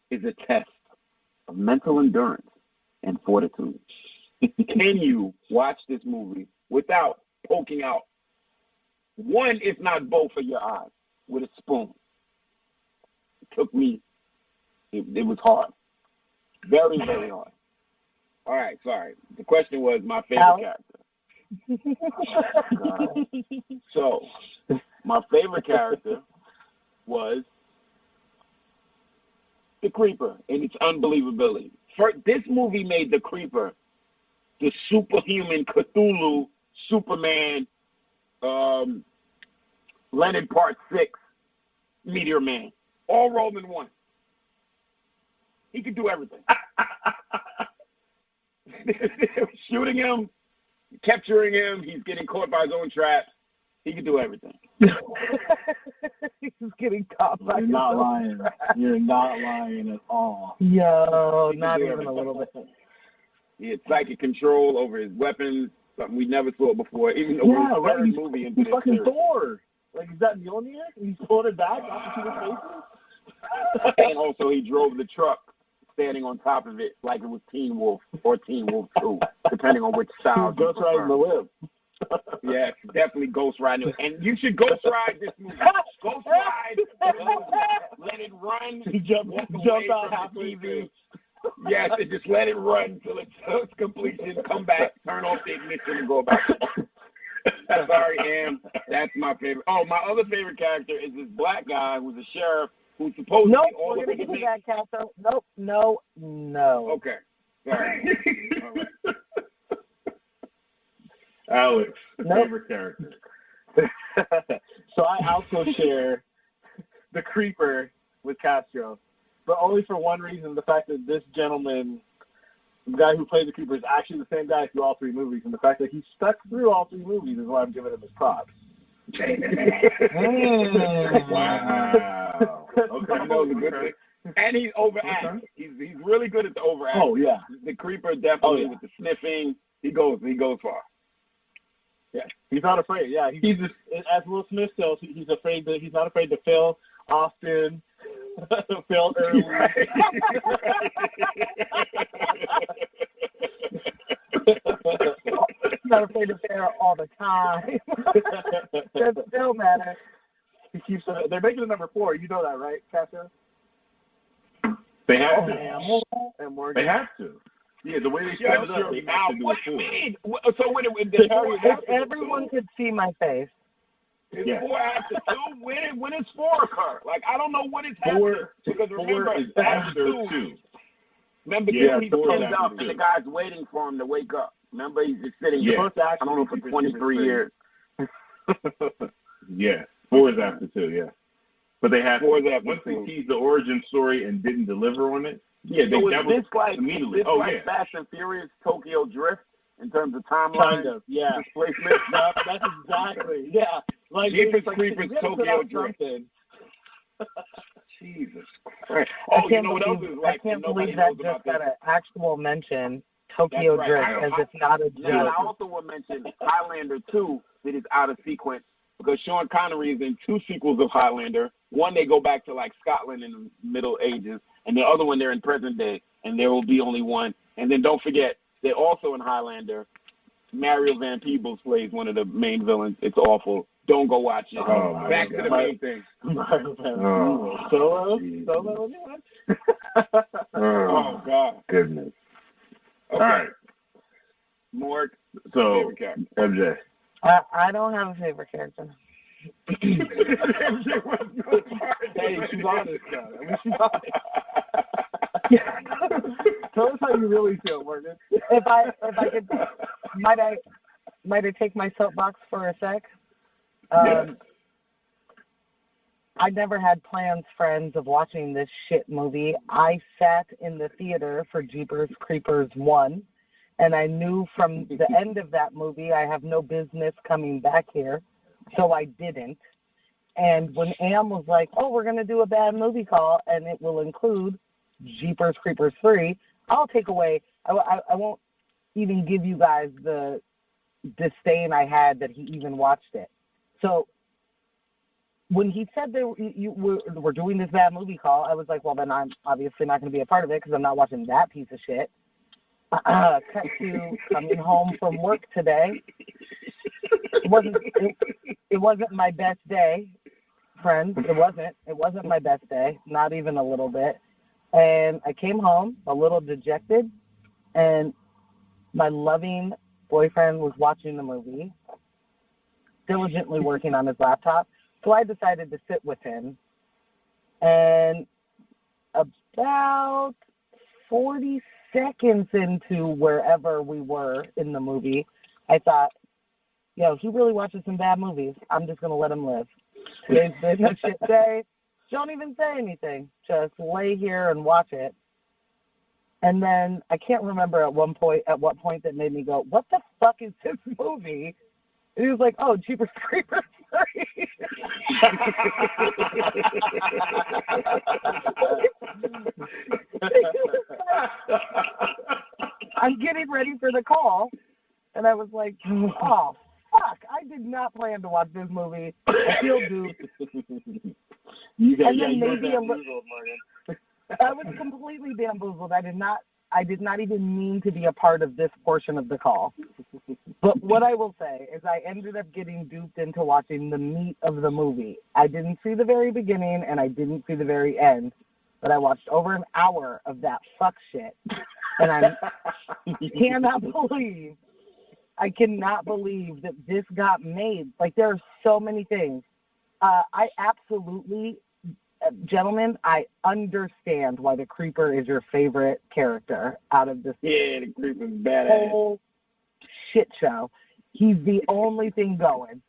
is a test of mental endurance and fortitude. Can you watch this movie without poking out one, if not both, of your eyes with a spoon? It took me, it was hard. Very, very hard. All right, sorry. The question was my favorite character. So, my favorite character was the Creeper and its unbelievability. This movie made the Creeper the superhuman Cthulhu, Superman, Leonard Part 6, Meteor Man, all rolled in one. He could do everything. Shooting him, capturing him, he's getting caught by his own traps. He could do everything. He's getting caught by his own traps. You're not lying at all. Yo, not even a little bit. He had psychic control over his weapons, something we never saw before, even though it was the third movie into this fucking series. Thor. Like, is that Mjolnir? He's pulling it back off the people's faces? And also he drove the truck standing on top of it like it was Teen Wolf or Teen Wolf 2, depending on which style. Ghost riding the whip. Yes, definitely Ghost Riding. And you should Ghost Ride this movie. Ghost Ride, let it run. Jump out halfway through. Yes, and just let it run till it's completion. Come back, turn off the ignition, and go back. Sorry, Am. That's my favorite. Oh, my other favorite character is this black guy who's a sheriff who's supposed to be all we're over going to the get to that, Casto. No. Okay. Sorry. All right. Alex, favorite character. So I also share the Creeper with Castro, but only for one reason: the fact that this gentleman, the guy who played the Creeper, is actually the same guy through all three movies, and the fact that he stuck through all three movies is why I'm giving him his props. Wow. Okay, that was a good thing. And he's overacting. Okay. He's really good at the overacting. Oh yeah, the Creeper definitely with the sniffing. He goes far. Yeah, he's not afraid. Yeah, he's just, as Will Smith says, he's not afraid to fail often, fail early. Not afraid to fail all the time. That still matters. He keeps. They're making it number 4. You know that, right, Castro? They have to. And Morgan. They have to. Yeah, the way they set it up, they have to do what it do you for. mean? So when if everyone could see my face. It's 4 after 2. When is 4 occur? Like, I don't know what is happening. Because remember, 4 is after 2. Remember, he's pinned up and the guy's waiting for him to wake up. Remember, he's just sitting here. I don't know, for 23 years. Yeah, 4 is after 2, yeah. But they have to. Once they teased the origin story and didn't deliver on it, that was immediately. Fast and Furious Tokyo Drift in terms of timeline? Kind of, yeah. Displacement? No, that's exactly, yeah. Like, Jeepers Creepers Tokyo Drift. Jesus Christ. Oh, you know what else is like? I can't believe that just got an actual mention, Tokyo Drift, as if not a joke. And I also will mention Highlander 2 that is out of sequence because Sean Connery is in 2 sequels of Highlander. One, they go back to, like, Scotland in the Middle Ages, and the other one, they're in present day, and there will be only one. And then don't forget, they're also in Highlander. Mario Van Peebles plays one of the main villains. It's awful. Don't go watch it. Back to the main thing. Solo? Oh, God. Goodness. Okay. All right. Mark, so, MJ. I don't have a favorite character. Hey, she's honest, though. I mean, she's honest. Tell us how you really feel, Morgan. If I could, might I take my soapbox for a sec? Yes. I never had plans, friends, of watching this shit movie. I sat in the theater for Jeepers Creepers 1, and I knew from the end of that movie I have no business coming back here, so I didn't. And when Am was like, oh, we're going to do a bad movie call, and it will include Jeepers Creepers 3, I'll take away, I won't even give you guys the disdain I had that he even watched it. So when he said we're doing this bad movie call, I was like, well, then I'm obviously not going to be a part of it because I'm not watching that piece of shit. Cut to coming home from work today. It wasn't my best day, friends. It wasn't my best day, not even a little bit. And I came home a little dejected, and my loving boyfriend was watching the movie, diligently working on his laptop. So I decided to sit with him. And about 40 seconds into wherever we were in the movie, I thought, yo, he really watches some bad movies. I'm just going to let him live. Today's been a shit day. Don't even say anything. Just lay here and watch it. And then I can't remember at what point that made me go, what the fuck is this movie? And he was like, oh, Jeepers Creepers 3. I'm getting ready for the call, and I was like, oh, fuck, I did not plan to watch this movie. I feel duped. And then maybe a little. I was completely bamboozled. I did not even mean to be a part of this portion of the call. But what I will say is I ended up getting duped into watching the meat of the movie. I didn't see the very beginning and I didn't see the very end, but I watched over an hour of that fuck shit. And I cannot believe that this got made. Like, there are so many things. I absolutely, gentlemen, I understand why the Creeper is your favorite character out of this. Yeah, the Creeper's badass. Whole shit show. He's the only thing going.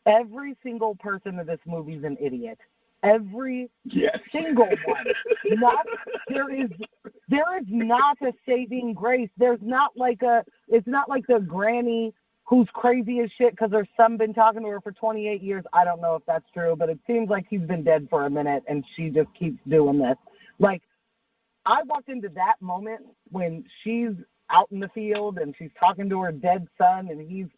Every single person in this movie is an idiot. Every single one. There is not a saving grace. It's not like the granny who's crazy as shit because her son been talking to her for 28 years. I don't know if that's true, but it seems like he's been dead for a minute and she just keeps doing this. Like, I walked into that moment when she's out in the field and she's talking to her dead son and he's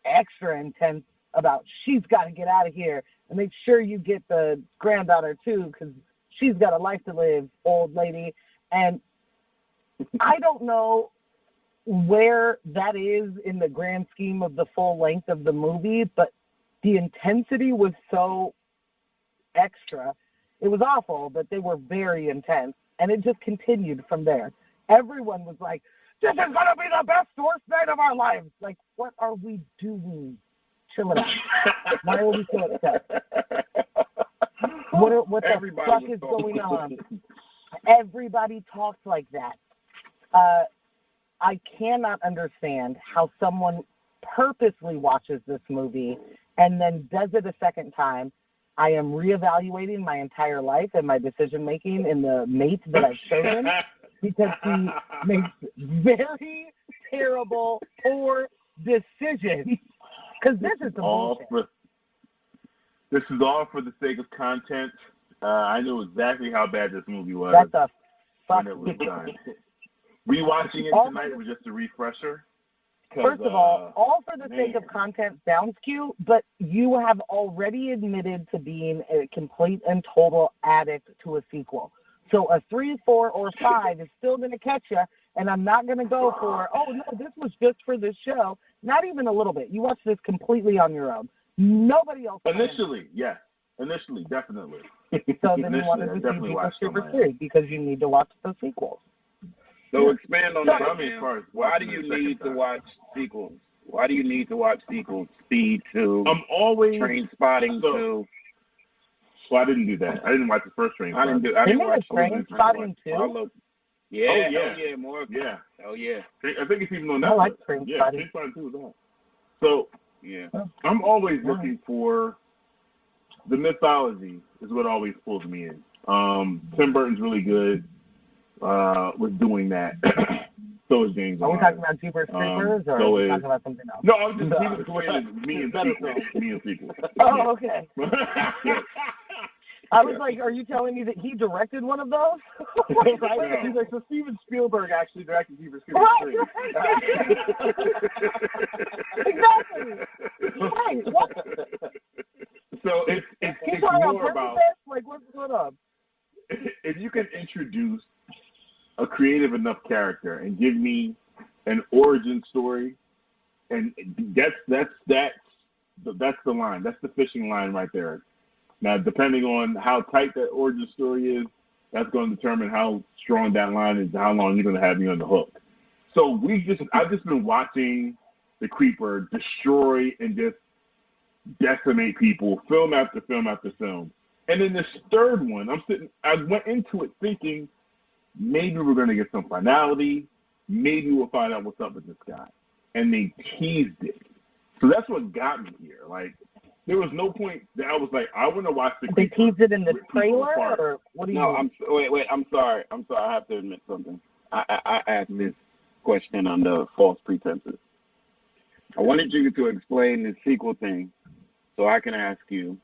extra intense about she's got to get out of here and make sure you get the granddaughter too because she's got a life to live, old lady. And I don't know where that is in the grand scheme of the full length of the movie, but the intensity was so extra. It was awful, but they were very intense. And it just continued from there. Everyone was like, this is going to be the best worst night of our lives. Like, what are we doing? Chill it out. Why are we so upset? What the fuck is going on? Everybody talks like that. I cannot understand how someone purposely watches this movie and then does it a second time. I am reevaluating my entire life and my decision-making in the mate that I've chosen because he makes very terrible, poor decisions. Because this is the bullshit. This is all for the sake of content. I knew exactly how bad this movie was when it was done. Rewatching it tonight was just a refresher. First of all for the sake of content sounds cute, but you have already admitted to being a complete and total addict to a sequel. So a 3, 4, or 5 is still going to catch you, and I'm not going to go for, oh, no, this was just for this show. Not even a little bit. You watched this completely on your own. Nobody else. Initially, yes. Initially, definitely. So then you wanted to see Jeepers Creepers 3 because you need to watch the sequels. So expand on that. Why do you need to watch sequels? Why do you need to watch sequels? Speed 2. I'm always Train Spotting 2. Well, I didn't do that. I didn't watch the first Train Spotting. I didn't watch Train Spotting 2. Yeah, more. Yeah. Oh yeah. I think it's even on Netflix. I like Train Spotting. Train Spotting 2 is on. So yeah, I'm always looking for the mythology. Is what always pulls me in. Tim Burton's really good with doing that. So is James. Are we talking about Jeepers Creepers or are we talking about something else? No, I was just he was playing me and sequels. Oh, okay. I was like, are you telling me that he directed one of those? Right? He's like, so Steven Spielberg actually directed Jeepers Creepers 3. Exactly. Right. What? So it's more about like what's going on? If you can introduce a creative enough character and give me an origin story, and that's the line. That's the fishing line right there. Now, depending on how tight that origin story is, that's going to determine how strong that line is, how long you're going to have me on the hook. So I've just been watching the Creeper destroy and just decimate people, film after film after film. And then this third one, I went into it thinking maybe we're going to get some finality, maybe we'll find out what's up with this guy. And they teased it. So that's what got me here. Like, there was no point that I was like, I want to watch the Creeper. They teased it in the trailer, or what do you mean? Wait, I'm sorry. I have to admit something. I asked this question under false pretenses. I wanted you to explain the sequel thing so I can ask you.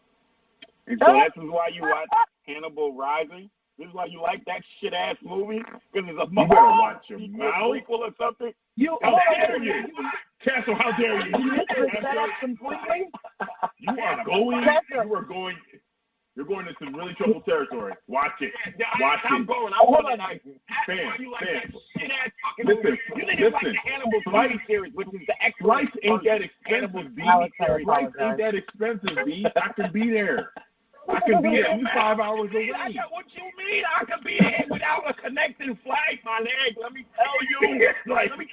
And so this is why you watch Hannibal Rising? This is why you like that shit-ass movie? Because it's a you better watch your mouth. Sequel or something? How dare you? Castle, how dare you? You set up completely? You're going into some really troubled territory. Watch it. I'm going. Listen. The Hannibal TV series, which is the excellent. Slice ain't that expensive, B. Slice ain't that expensive, B. I can be there. I can be there. You 5 hours away. What you mean? I can be there without a connecting flag, my leg. Let me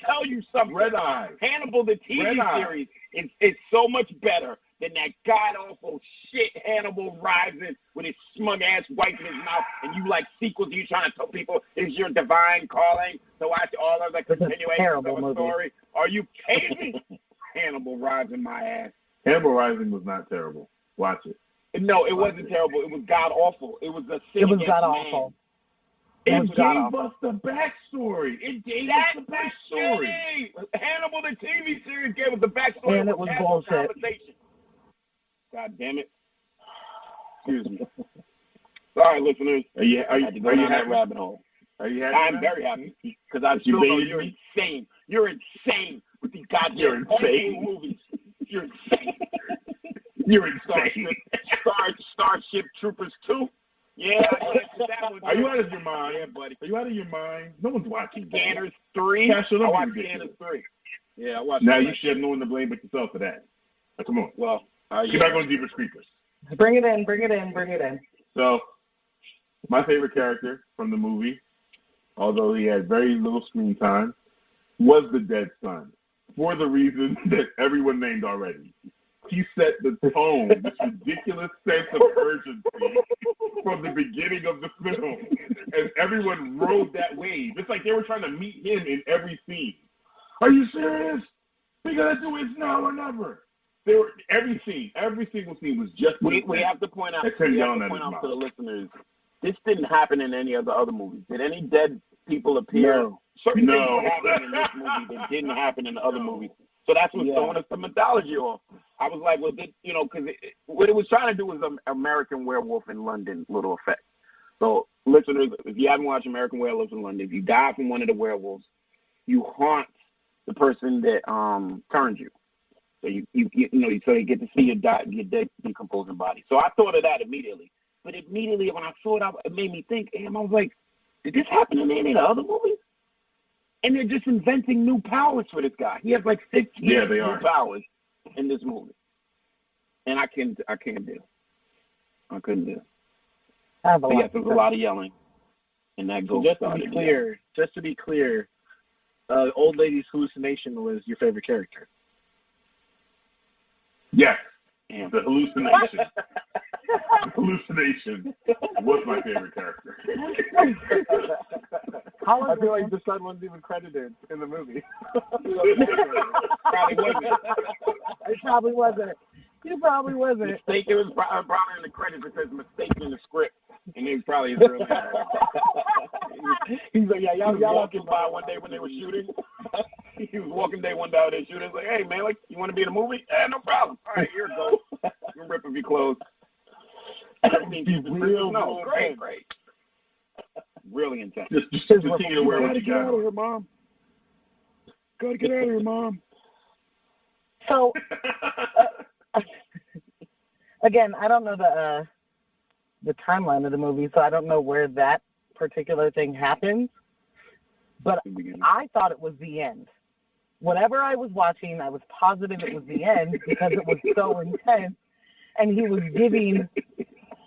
tell you something. Red Eye. Hannibal, the TV series, is so much better than that god-awful shit Hannibal Rising with his smug-ass wife in his mouth, and you like sequels, you trying to tell people it's your divine calling to watch all of the continuation of a story. Are you kidding me? Hannibal Rising, my ass. Hannibal Rising was not terrible. Watch it. No, it wasn't terrible. It was god-awful. It was a sin. It was god-awful. It gave us the backstory. Hannibal, the TV series, gave us the backstory. And it was bullshit. God damn it. Excuse me. Sorry, listeners. Are you down that rabbit hole. Are you happy? I'm very happy because I still know you're insane. You're insane with these goddamn movies. You're insane. You're insane. Starship Troopers 2. Yeah, that one. Are you out of your mind? Yeah, buddy. Are you out of your mind? No one's watching. Scanners 3. I watched Scanners 3. Yeah, I watched. Now you should have no one to blame but yourself for that. Now, come on. Well, get back on Jeepers Creepers. Bring it in. So, my favorite character from the movie although he had very little screen time, was the dead son, for the reasons that everyone named already. He set the tone, this ridiculous sense of urgency from the beginning of the film. And everyone rode that wave. It's like they were trying to meet him in every scene. Are you serious? We gotta do it now or never. They were every single scene was just. We have to point out. To the listeners, this didn't happen in any of the other movies. Did any dead people appear? No. Certain things happened in this movie that didn't happen in the other movies. So that's what's throwing us the mythology off. I was like, well, because what it was trying to do was an American Werewolf in London little effect. So, listeners, if you haven't watched American Werewolf in London, if you die from one of the werewolves, you haunt the person that turned you. So so you get to see your dead decomposing body. So I thought of that immediately. But immediately when I saw it, it made me think, I was like, did this happen in any of the other movies? And they're just inventing new powers for this guy. He has like 6 new powers in this movie. And I can't do. I couldn't do. Yes, there's a lot of yelling. And that goes just to be clear, old lady's hallucination was your favorite character. Yes. Damn. The hallucination. The hallucination was my favorite character. I feel like the son wasn't even credited in the movie. Probably wasn't. It probably wasn't. He probably wasn't. Mistake. It was probably in the credits. It says mistake in the script, and it was probably his real name. He's like, y'all walking by one day when they were shooting. He was walking day one day when they were shooting. He's like, hey man, like you want to be in a movie? No problem. All right, here it goes. You're ripping me clothes. Great. Really intense. Just continue to wear what you got. Get out of here, Mom. Gotta get out of here, Mom. So, again, I don't know the timeline of the movie, so I don't know where that particular thing happens. But I thought it was the end. Whatever I was watching, I was positive it was the end because it was so intense, and he was giving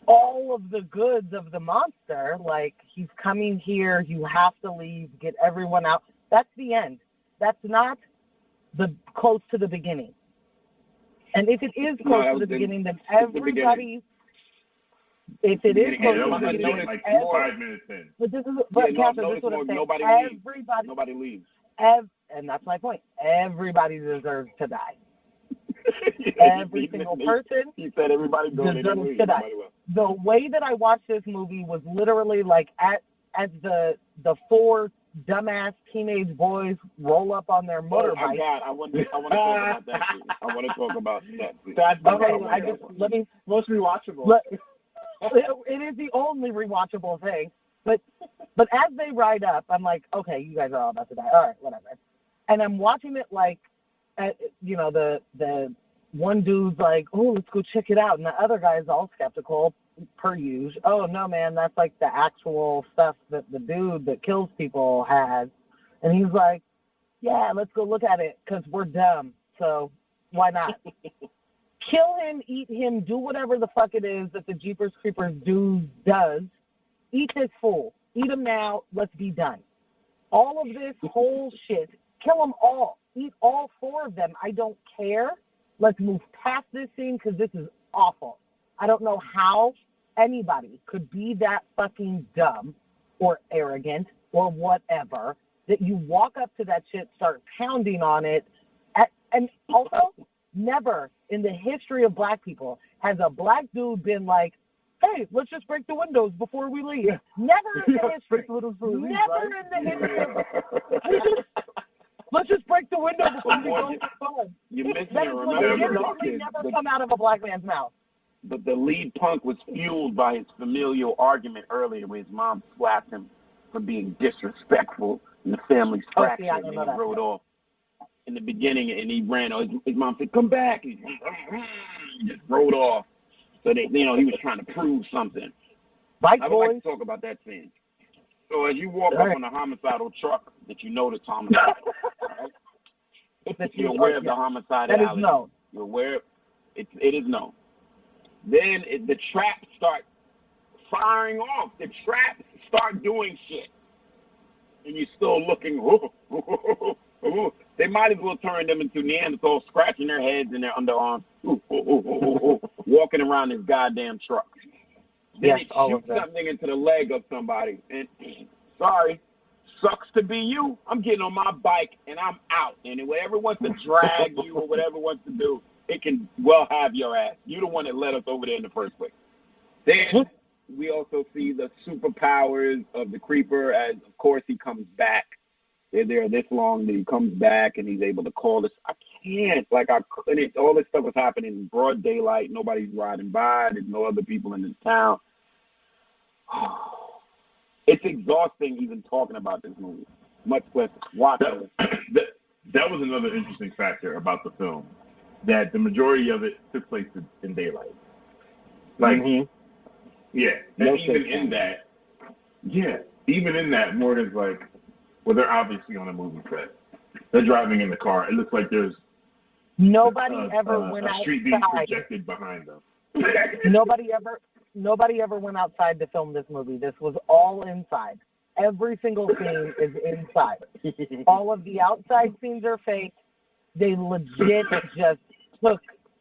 all of the goods of the monster, like he's coming here, you have to leave, get everyone out. That's the end. That's not the close to the beginning. And if it is close to the beginning, then everybody. If it is close to the beginning, like 5 minutes in. Catherine, this is what I'm saying. Nobody leaves. And that's my point. Everybody deserves to die. Every single person. He said everybody deserves to die. The way that I watched this movie was literally like as the 4 dumbass teenage boys roll up on their motorbike. I want to talk about that. I want to talk about that. That's most rewatchable. It is the only rewatchable thing. But as they ride up, I'm like, okay, you guys are all about to die. All right, whatever. And I'm watching it like, the one dude's like, oh, let's go check it out. And the other guy's all skeptical, per usual. Oh, no, man, that's like the actual stuff that the dude that kills people has. And he's like, yeah, let's go look at it because we're dumb. So why not? Kill him, eat him, do whatever the fuck it is that the Jeepers Creepers does. Eat this fool. Eat him now. Let's be done. All of this whole shit, kill them all. Eat all 4 of them. I don't care. Let's move past this scene because this is awful. I don't know how anybody could be that fucking dumb or arrogant or whatever that you walk up to that shit, start pounding on it. And also, never in the history of black people has a black dude been like, hey, let's just break the windows before we leave. Never in the history. Never in the history. Let's just break the window before we go to fun. You missed it. Remember, never come out of a black man's mouth. But the lead punk was fueled by his familial argument earlier where his mom slapped him for being disrespectful and the family's fractured and he rode off in the beginning and he ran. His mom said, come back. He just rode off. So he was trying to prove something. Right, I would like to talk about that scene. So as you walk up on a homicidal truck that you know that's homicidal, right? You're aware of the homicidality. That is known. You're aware it is known. Then the traps start firing off. The traps start doing shit. and you're still looking. They might as well turn them into Neanderthals, scratching their heads and their underarms, walking around this goddamn truck. Then it shoots something into the leg of somebody. And sorry, sucks to be you. I'm getting on my bike and I'm out. And whatever wants to drag you or whatever wants to do, it can well have your ass. You're the one that led us over there in the first place. Then we also see the superpowers of the Creeper as, of course, he comes back. They're there this long that he comes back and he's able to call this. I can't. All this stuff was happening in broad daylight. Nobody's riding by. There's no other people in this town. It's exhausting even talking about this movie. Much less watching it. That was another interesting factor about the film, that the majority of it took place in daylight. Like, yeah, and even in that, Morgan's like, well, they're obviously on a movie set. They're driving in the car. It looks like there's nobody ever went outside. A street being projected behind them. Nobody ever went outside to film this movie. This was all inside. Every single scene is inside. All of the outside scenes are fake. They legit just took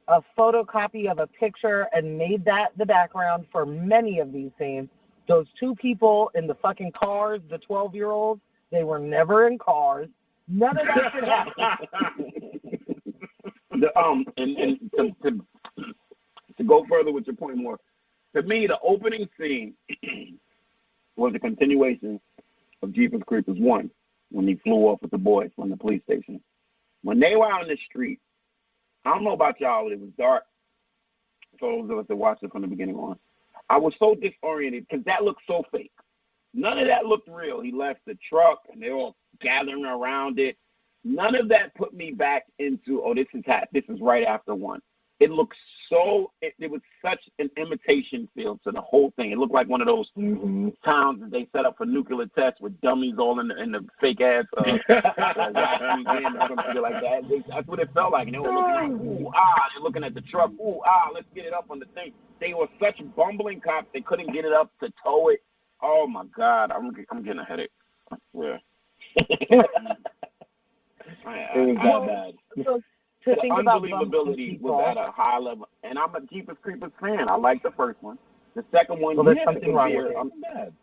a photocopy of a picture and made that the background for many of these scenes. Those two people in the fucking cars, the 12-year-olds, they were never in cars. None of that should happen. And to go further with your point more, to me, the opening scene was a continuation of Jeepers Creepers 1, when he flew off with the boys from the police station. When they were out in the street, I don't know about y'all, but it was dark. For those of us that watched it from the beginning on, I was so disoriented because that looked so fake. None of that looked real. He left the truck, and they were all gathering around it. None of that put me back into, this is right after 1. It looked it was such an imitation feel to the whole thing. It looked like one of those towns that they set up for nuclear tests with dummies all in the fake ass wax museum or something like that. That's what it felt like. And they were looking like, they're looking at the truck, let's get it up on the thing. They were such bumbling cops, they couldn't get it up to tow it. Oh my God, I'm getting a headache. I swear. It was that bad. The unbelievability was at a high level, and I'm a Jeepers Creepers fan. I like the first one. The second one, there's something wrong with it.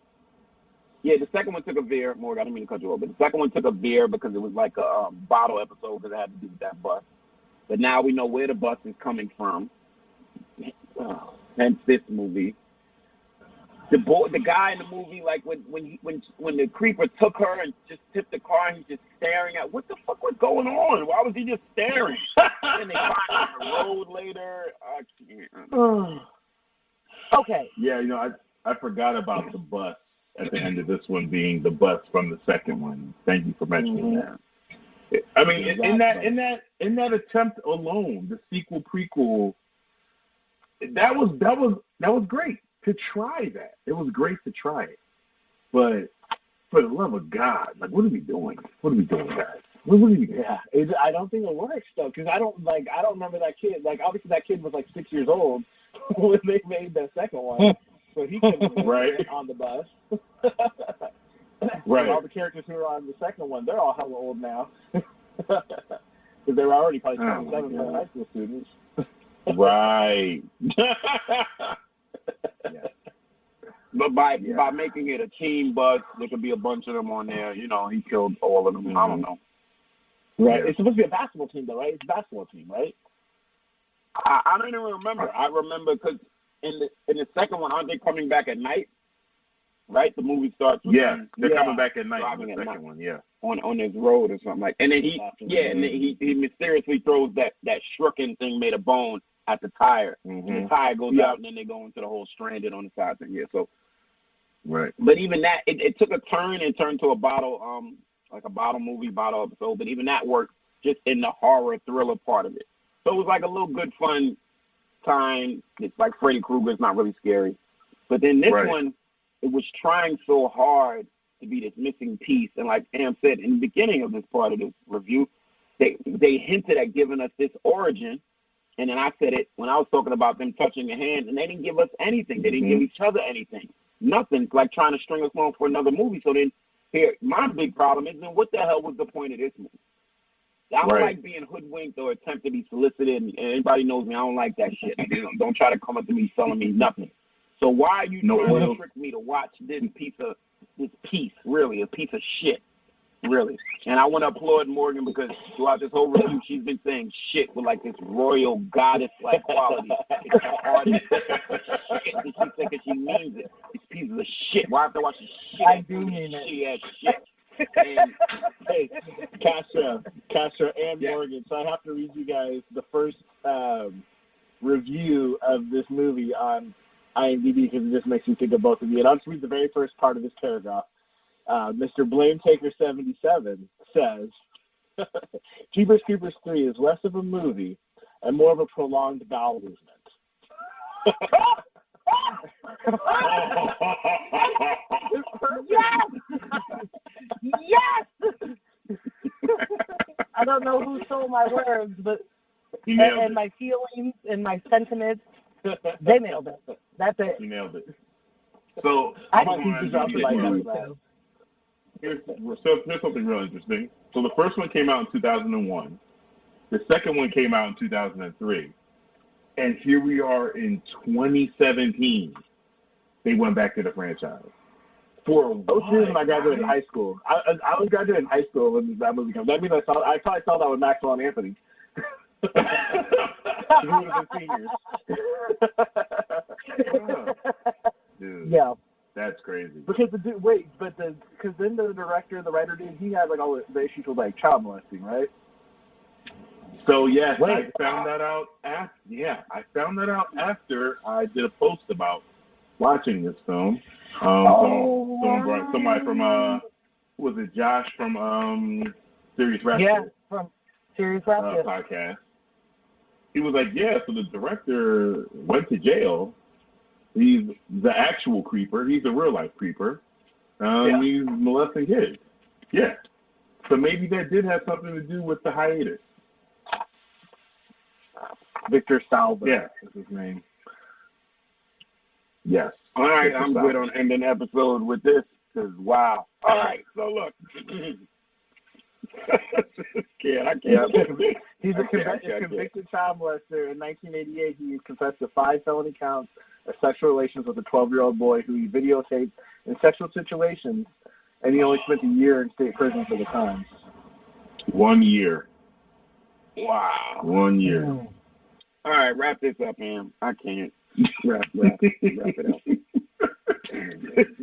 Yeah, the second one took a veer. Morgan, I didn't mean to cut you off, but the second one took a veer because it was like a bottle episode because it had to do with that bus. But now we know where the bus is coming from. Hence this movie. The guy in the movie, like when the creeper took her and just tipped the car, and he's just staring at, what the fuck was going on? Why was he just staring? And they find him on the road later. I can't. Okay. Yeah, I forgot about the bus at the end of this one being the bus from the second one. Thank you for mentioning that. I mean, in that attempt alone, the sequel prequel, that was great. To try that. It was great to try it. But for the love of God, like, what are we doing? What are we doing, guys? What are we doing? Yeah, I don't think it works, though, because I don't remember that kid. Like, obviously that kid was, like, 6 years old when they made the second one. So he couldn't have on the bus. Right. And all the characters who are on the second one, they're all hella old now. Because they were already probably 27 for high school students. Right. Yeah. But by making it a team bus, there could be a bunch of them on there. He killed all of them. I don't know. Right. Yeah. It's supposed to be a basketball team, though, right? It's a basketball team, right? I don't even remember. I remember because in the second one, aren't they coming back at night? Right? The movie starts with they're coming back at night in the second one, on his road or something like. And then he mysteriously throws that shuriken thing made of bone at the tire. And the tire goes out, and then they go into the whole stranded on the side thing. Yeah, so. Right. But even that, it took a turn and turned to a bottle, like a bottle movie, bottle episode. But even that worked just in the horror thriller part of it. So it was like a little good fun time. It's like Freddy Krueger. It's not really scary. But then this one, it was trying so hard to be this missing piece. And like Am said in the beginning of this part of this review, they hinted at giving us this origin. And then I said it when I was talking about them touching the hand, and they didn't give us anything. They didn't give each other anything. Nothing, like trying to string us along for another movie. So then Here, my big problem is, then what the hell was the point of this movie? I don't like being hoodwinked or attempt to be solicited, and anybody knows me, I don't like that shit. Don't try to come up to me selling me nothing. So why are you trying to trick me to watch this piece, really, a piece of shit, really? And I want to applaud Morgan because throughout this whole review, she's been saying shit with like this royal goddess-like quality. It's the hardest shit that she said because she means it. It's pieces of shit. Why have to watch this shit? I do mean it. Shitty-ass shit. And, hey, Kasha, and Morgan. So I have to read you guys the first review of this movie on IMDb because it just makes me think of both of you. And I'll just read the very first part of this paragraph. Mr. Blametaker77 says, Jeepers Creepers 3 is less of a movie and more of a prolonged bowel movement. Yes! I don't know who stole my words, but and my feelings and my sentiments, they nailed it. That's it. You nailed it. So here's something real interesting. So the first one came out in 2001. The second one came out in 2003. And here we are in 2017. They went back to the franchise. For when I graduated high school. I was graduating high school when that movie comes. That means I probably saw that with Maxwell and Anthony. We would have been seniors. Dude, yeah. That's crazy. Because because then the director, the writer dude, he had like all the issues with like child molesting, right? So yes, I found that out after I did a post about watching this film. Somebody from was it Josh from Serious Rap? Yeah, from Serious Rap podcast. He was like, yeah, so the director went to jail. He's the actual creeper. He's a real life creeper. He's molesting kids. Yeah. So maybe that did have something to do with the hiatus. Victor Salva is his name. Yes. All right, I'm good on ending the episode with this because, wow. All right, so look. I can't. He's a convicted child molester. In 1988, he confessed to 5 felony counts of sexual relations with a 12-year-old boy who he videotaped in sexual situations, and he only spent a year in state prison for the time. 1 year. Wow. 1 year. All right, wrap this up, man. I can't. Wrap it up.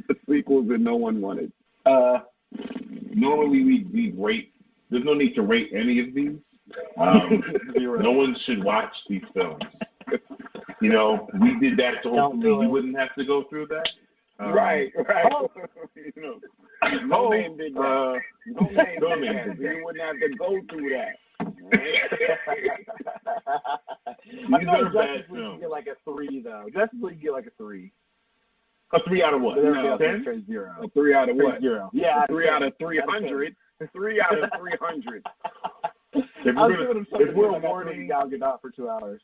The sequels that no one wanted. Normally we rate. There's no need to rate any of these. No one should watch these films. You know, we did that so hopefully you wouldn't have to go through that. Right. You know, no name did that. No name did that. You wouldn't have to go through that. I feel like Justice League can get like a 3, though. Justice League get like a 3. A 3 out of what? No, 10? 0. A 3 out of what? 0. Yeah, 3 out of 300. 3 out of 300. If we're awarding Gal Gadot for 2 hours.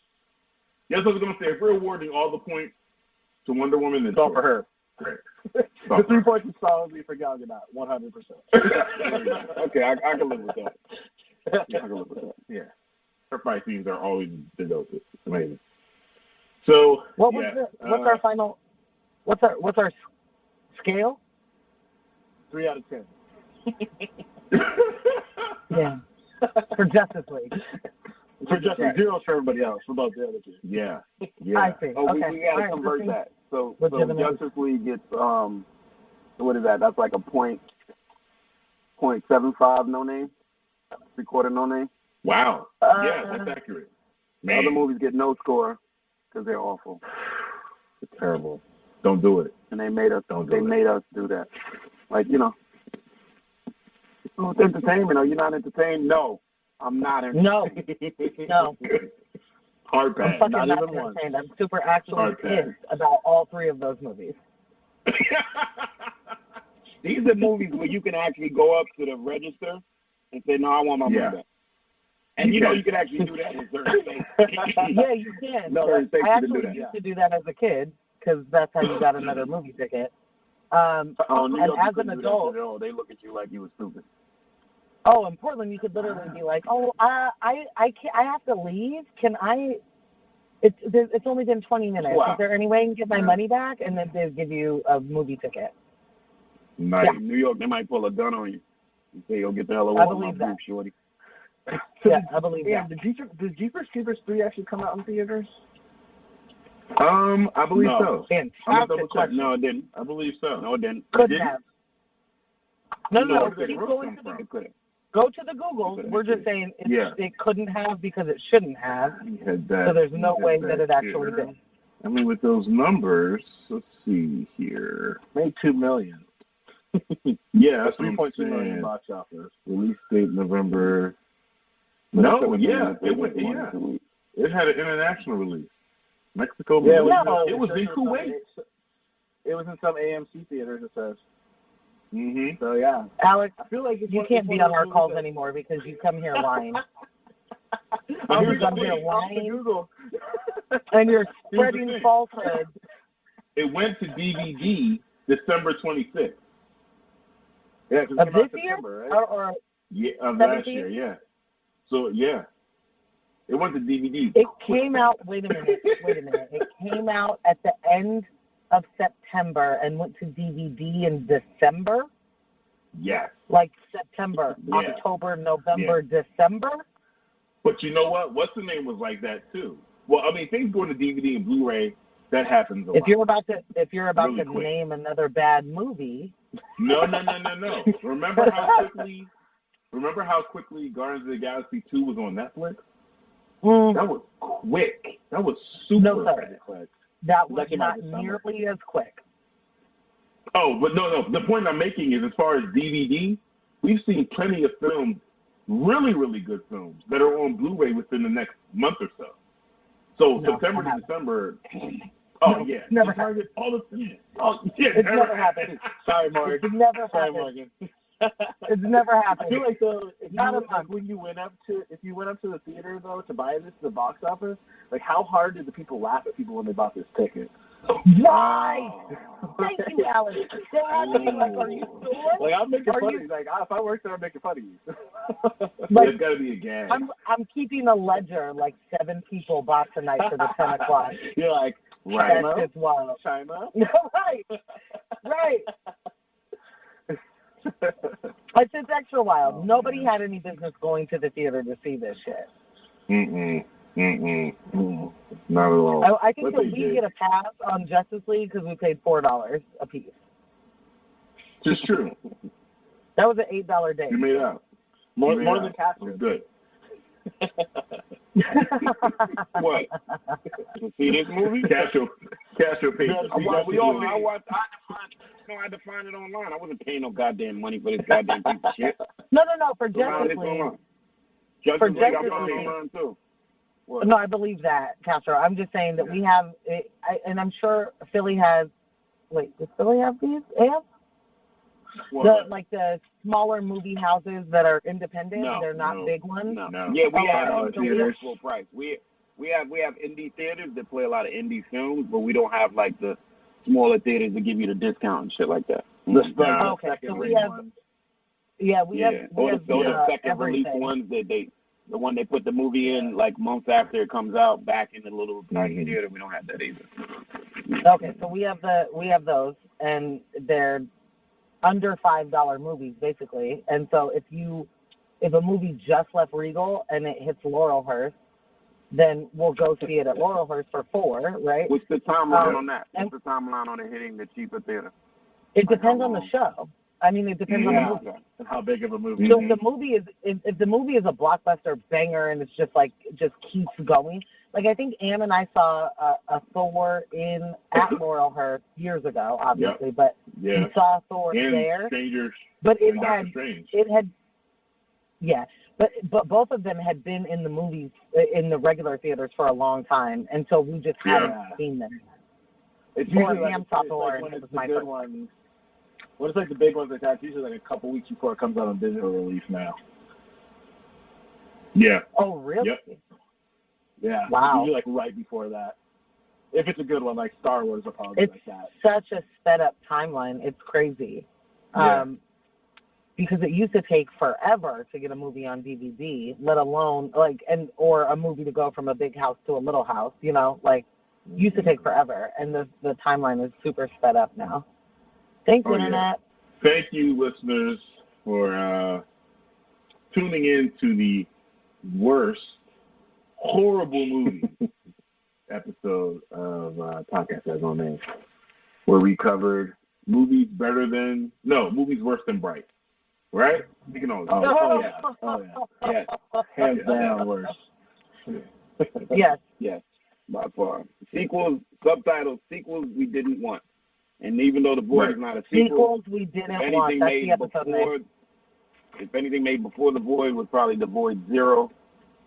Yes, I was going to say, if we're awarding all the points to Wonder Woman, then it's all for her. Great. The 3 points is solidly for Gal Gadot, 100%. Okay, I can live with that. Yeah. Her fight scenes are always devoted. Amazing. So, what's our final? What's our scale? 3 out of 10. Yeah. For Justice League. For Justice League, 0 for everybody else. For both the other two. Yeah. I see. Oh, okay. we gotta convert that. So Justice League gets what is that? That's like a .75 no name. 3/4 no name. Wow. Yeah, that's accurate. Man. Other movies get no score because they're awful. It's terrible. Don't do it. And they made us. Made us do that. Like, you know, it's entertainment. Are you not entertained? No, I'm not entertained. No. Hard pass. I'm fucking not not even entertained. one. I'm super actually pissed about all 3 of those movies. These are movies where you can actually go up to the register and say, no, I want my money back. And you know you can actually do that in certain states. Yeah, you can. No, I actually used to do that as a kid because that's how you got another movie ticket. New and York, as an adult, they look at you like you were stupid. Oh, in Portland, you could literally be like, "Oh, I can't. I have to leave. Can I? It's only been 20 minutes. Wow. Is there any way I can get my money back?" And then they give you a movie ticket. Nice. Yeah. In New York, they might pull a gun on you and say, "Yo, get the hell away I from my believe that. group, shorty." Yeah, I believe that. Did Jeepers Creepers 3 actually come out in theaters? I believe No. so. Fantastic question. No, it didn't. I believe so. No, it didn't. Couldn't Didn't? have. No. Where did Keep the going come to the from? Couldn't. Go to the Google. We're just saying it couldn't have because it shouldn't have. So there's no way that it actually did. I mean, with those numbers, let's see here. Made $2 million. Yeah, that's 3.2 million box office. Release date November. No, yeah, it went. Yeah, it had an international release. Mexico. Yeah, it was in Kuwait. It was in some AMC theaters. It says. Mm-hmm. So yeah, Alex, I feel like you can't be on our calls anymore because you come here lying. You come here lying, and you're spreading falsehoods. It went to DVD December 26th. Yeah, of this year, right? or yeah, of 17? last year, yeah. So yeah, it went to DVD. It came out. Wait a minute. It came out at the end of September and went to DVD in December. Yes. Like September, Yeah. October, November, December. But you know what? What's the name was like that too. Well, I mean, things going to DVD and Blu-ray, that happens a lot. If you're about Really to quick. name another bad movie. No. Remember how quickly Guardians of the Galaxy 2 was on Netflix? That was quick. That was super No, sir. quick. That was not nearly as quick. Oh, but no. The point I'm making is, as far as DVD, we've seen plenty of films, really, really good films, that are on Blu-ray within the next month or so. So No, September I to haven't. December. Oh, No, yeah. never happened. It's never happened. Sorry, Mark. It's never Sorry, happened. Morgan. It's never I happened. feel like though, if you Not went up to the theater though to buy this to the box office, like how hard did the people laugh at people when they bought this ticket? Nice. Thank you, Alex. They had to be like, "Are you sure?" Like I'm making Are fun you- of you. Like if I worked there, I'm making fun of you. There's got to be a gag. I'm keeping a ledger. Like 7 people bought tonight for the 10 o'clock. You're like Right. That's just wild. China. No, right. It's extra wild. Oh, Nobody man. had any business going to the theater to see this shit. Not at all. I think But that they we did. get a pass on Justice League because we paid $4 a piece. Just true. That was an $8 day. You made out. More You made than out. Catherine. Good. What? You see this movie? Castro paid. I had to find it online. I wasn't paying no goddamn money for this goddamn piece of shit. No, for So now Justice it's League. online. For Justice League, I Justice found it League. online too. What? No, I believe that, Castro. I'm just saying that we have, and I'm sure Philly has. Wait, does Philly have these? Amp? The smaller movie houses that are independent. No, they're not big ones. No. No. Yeah, we Oh, have $5 theaters full price. We have indie theaters that play a lot of indie films, but we don't have like the smaller theaters that give you the discount and shit like that. Okay, so we have. Yeah, we have the second release everything. ones that the one they put the movie in like months after it comes out back in the little tiny theater. We don't have that either. Okay, so we have those, and they're under $5 movies basically. And so if a movie just left Regal and it hits Laurelhurst, then we'll go see it at Laurelhurst for $4, right? What's the timeline on that? What's the timeline on it hitting the cheaper theater? It depends on the show. I mean, it depends on the movie. Okay. And how big of a movie? So if the movie is a blockbuster banger and it's just keeps going. Like I think Ann and I saw a Thor at Laurelhurst years ago, obviously, but we saw Thor And there. Strangers. But and Doctor Strange. But both of them had been in the movies in the regular theaters for a long time, and so we just hadn't seen them. It's Or usually Ham it's saw like Thor, when and it it's was the my good first. ones. When it's like the big ones like that, it's usually like a couple weeks before it comes out on digital release now. Yeah. Oh, really? Yep. Yeah. Wow. It's usually like right before that. if it's a good one, like Star Wars or probably it's like that. such a sped up timeline. It's crazy. Yeah. Because it used to take forever to get a movie on DVD, let alone or a movie to go from a big house to a little house. Used to take forever, and the timeline is super sped up now. Thanks, Internet. Yeah. Thank you, listeners, for tuning in to the worst, horrible movie episode of Podcast Has No Name, where we covered movies worse than Bright. Right? We can all Yeah. Hands down worse. Yes. Yes, by far. Sequels, subtitles, sequels we didn't want. And even though The Void is not a sequel, sequels we didn't want. That's the episode name. If anything made before The Void was probably The Void 0,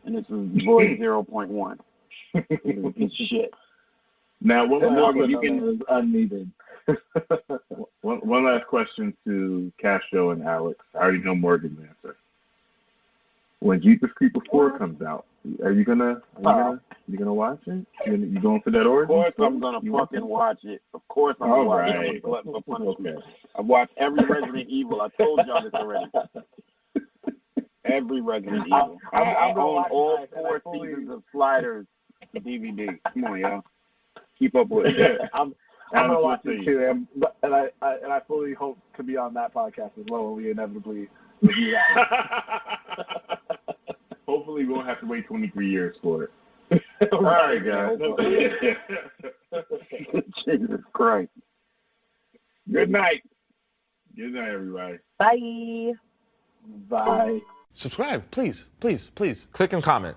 and this was The Void 0.1. It was a piece of shit. Now, one more is unneeded. One last question to Castro and Alex. I already know Morgan's answer. When Jeepers Creepers 4 comes out, are you gonna watch it? You going for that origin? Of course I'm gonna fucking watch it. Of course I'm gonna watch it. Okay. I've watched every Resident Evil. I told y'all this already. Every Resident Evil. I own all 4 seasons of Sliders DVD. Come on, y'all. Keep up with it. I'm gonna watch it too, and I fully hope to be on that podcast as well when we inevitably review that. Hopefully, we won't have to wait 23 years for it. All right, guys. Jesus Christ. Good night. Good night, everybody. Bye. Bye. Subscribe, please, please, please. Click and comment.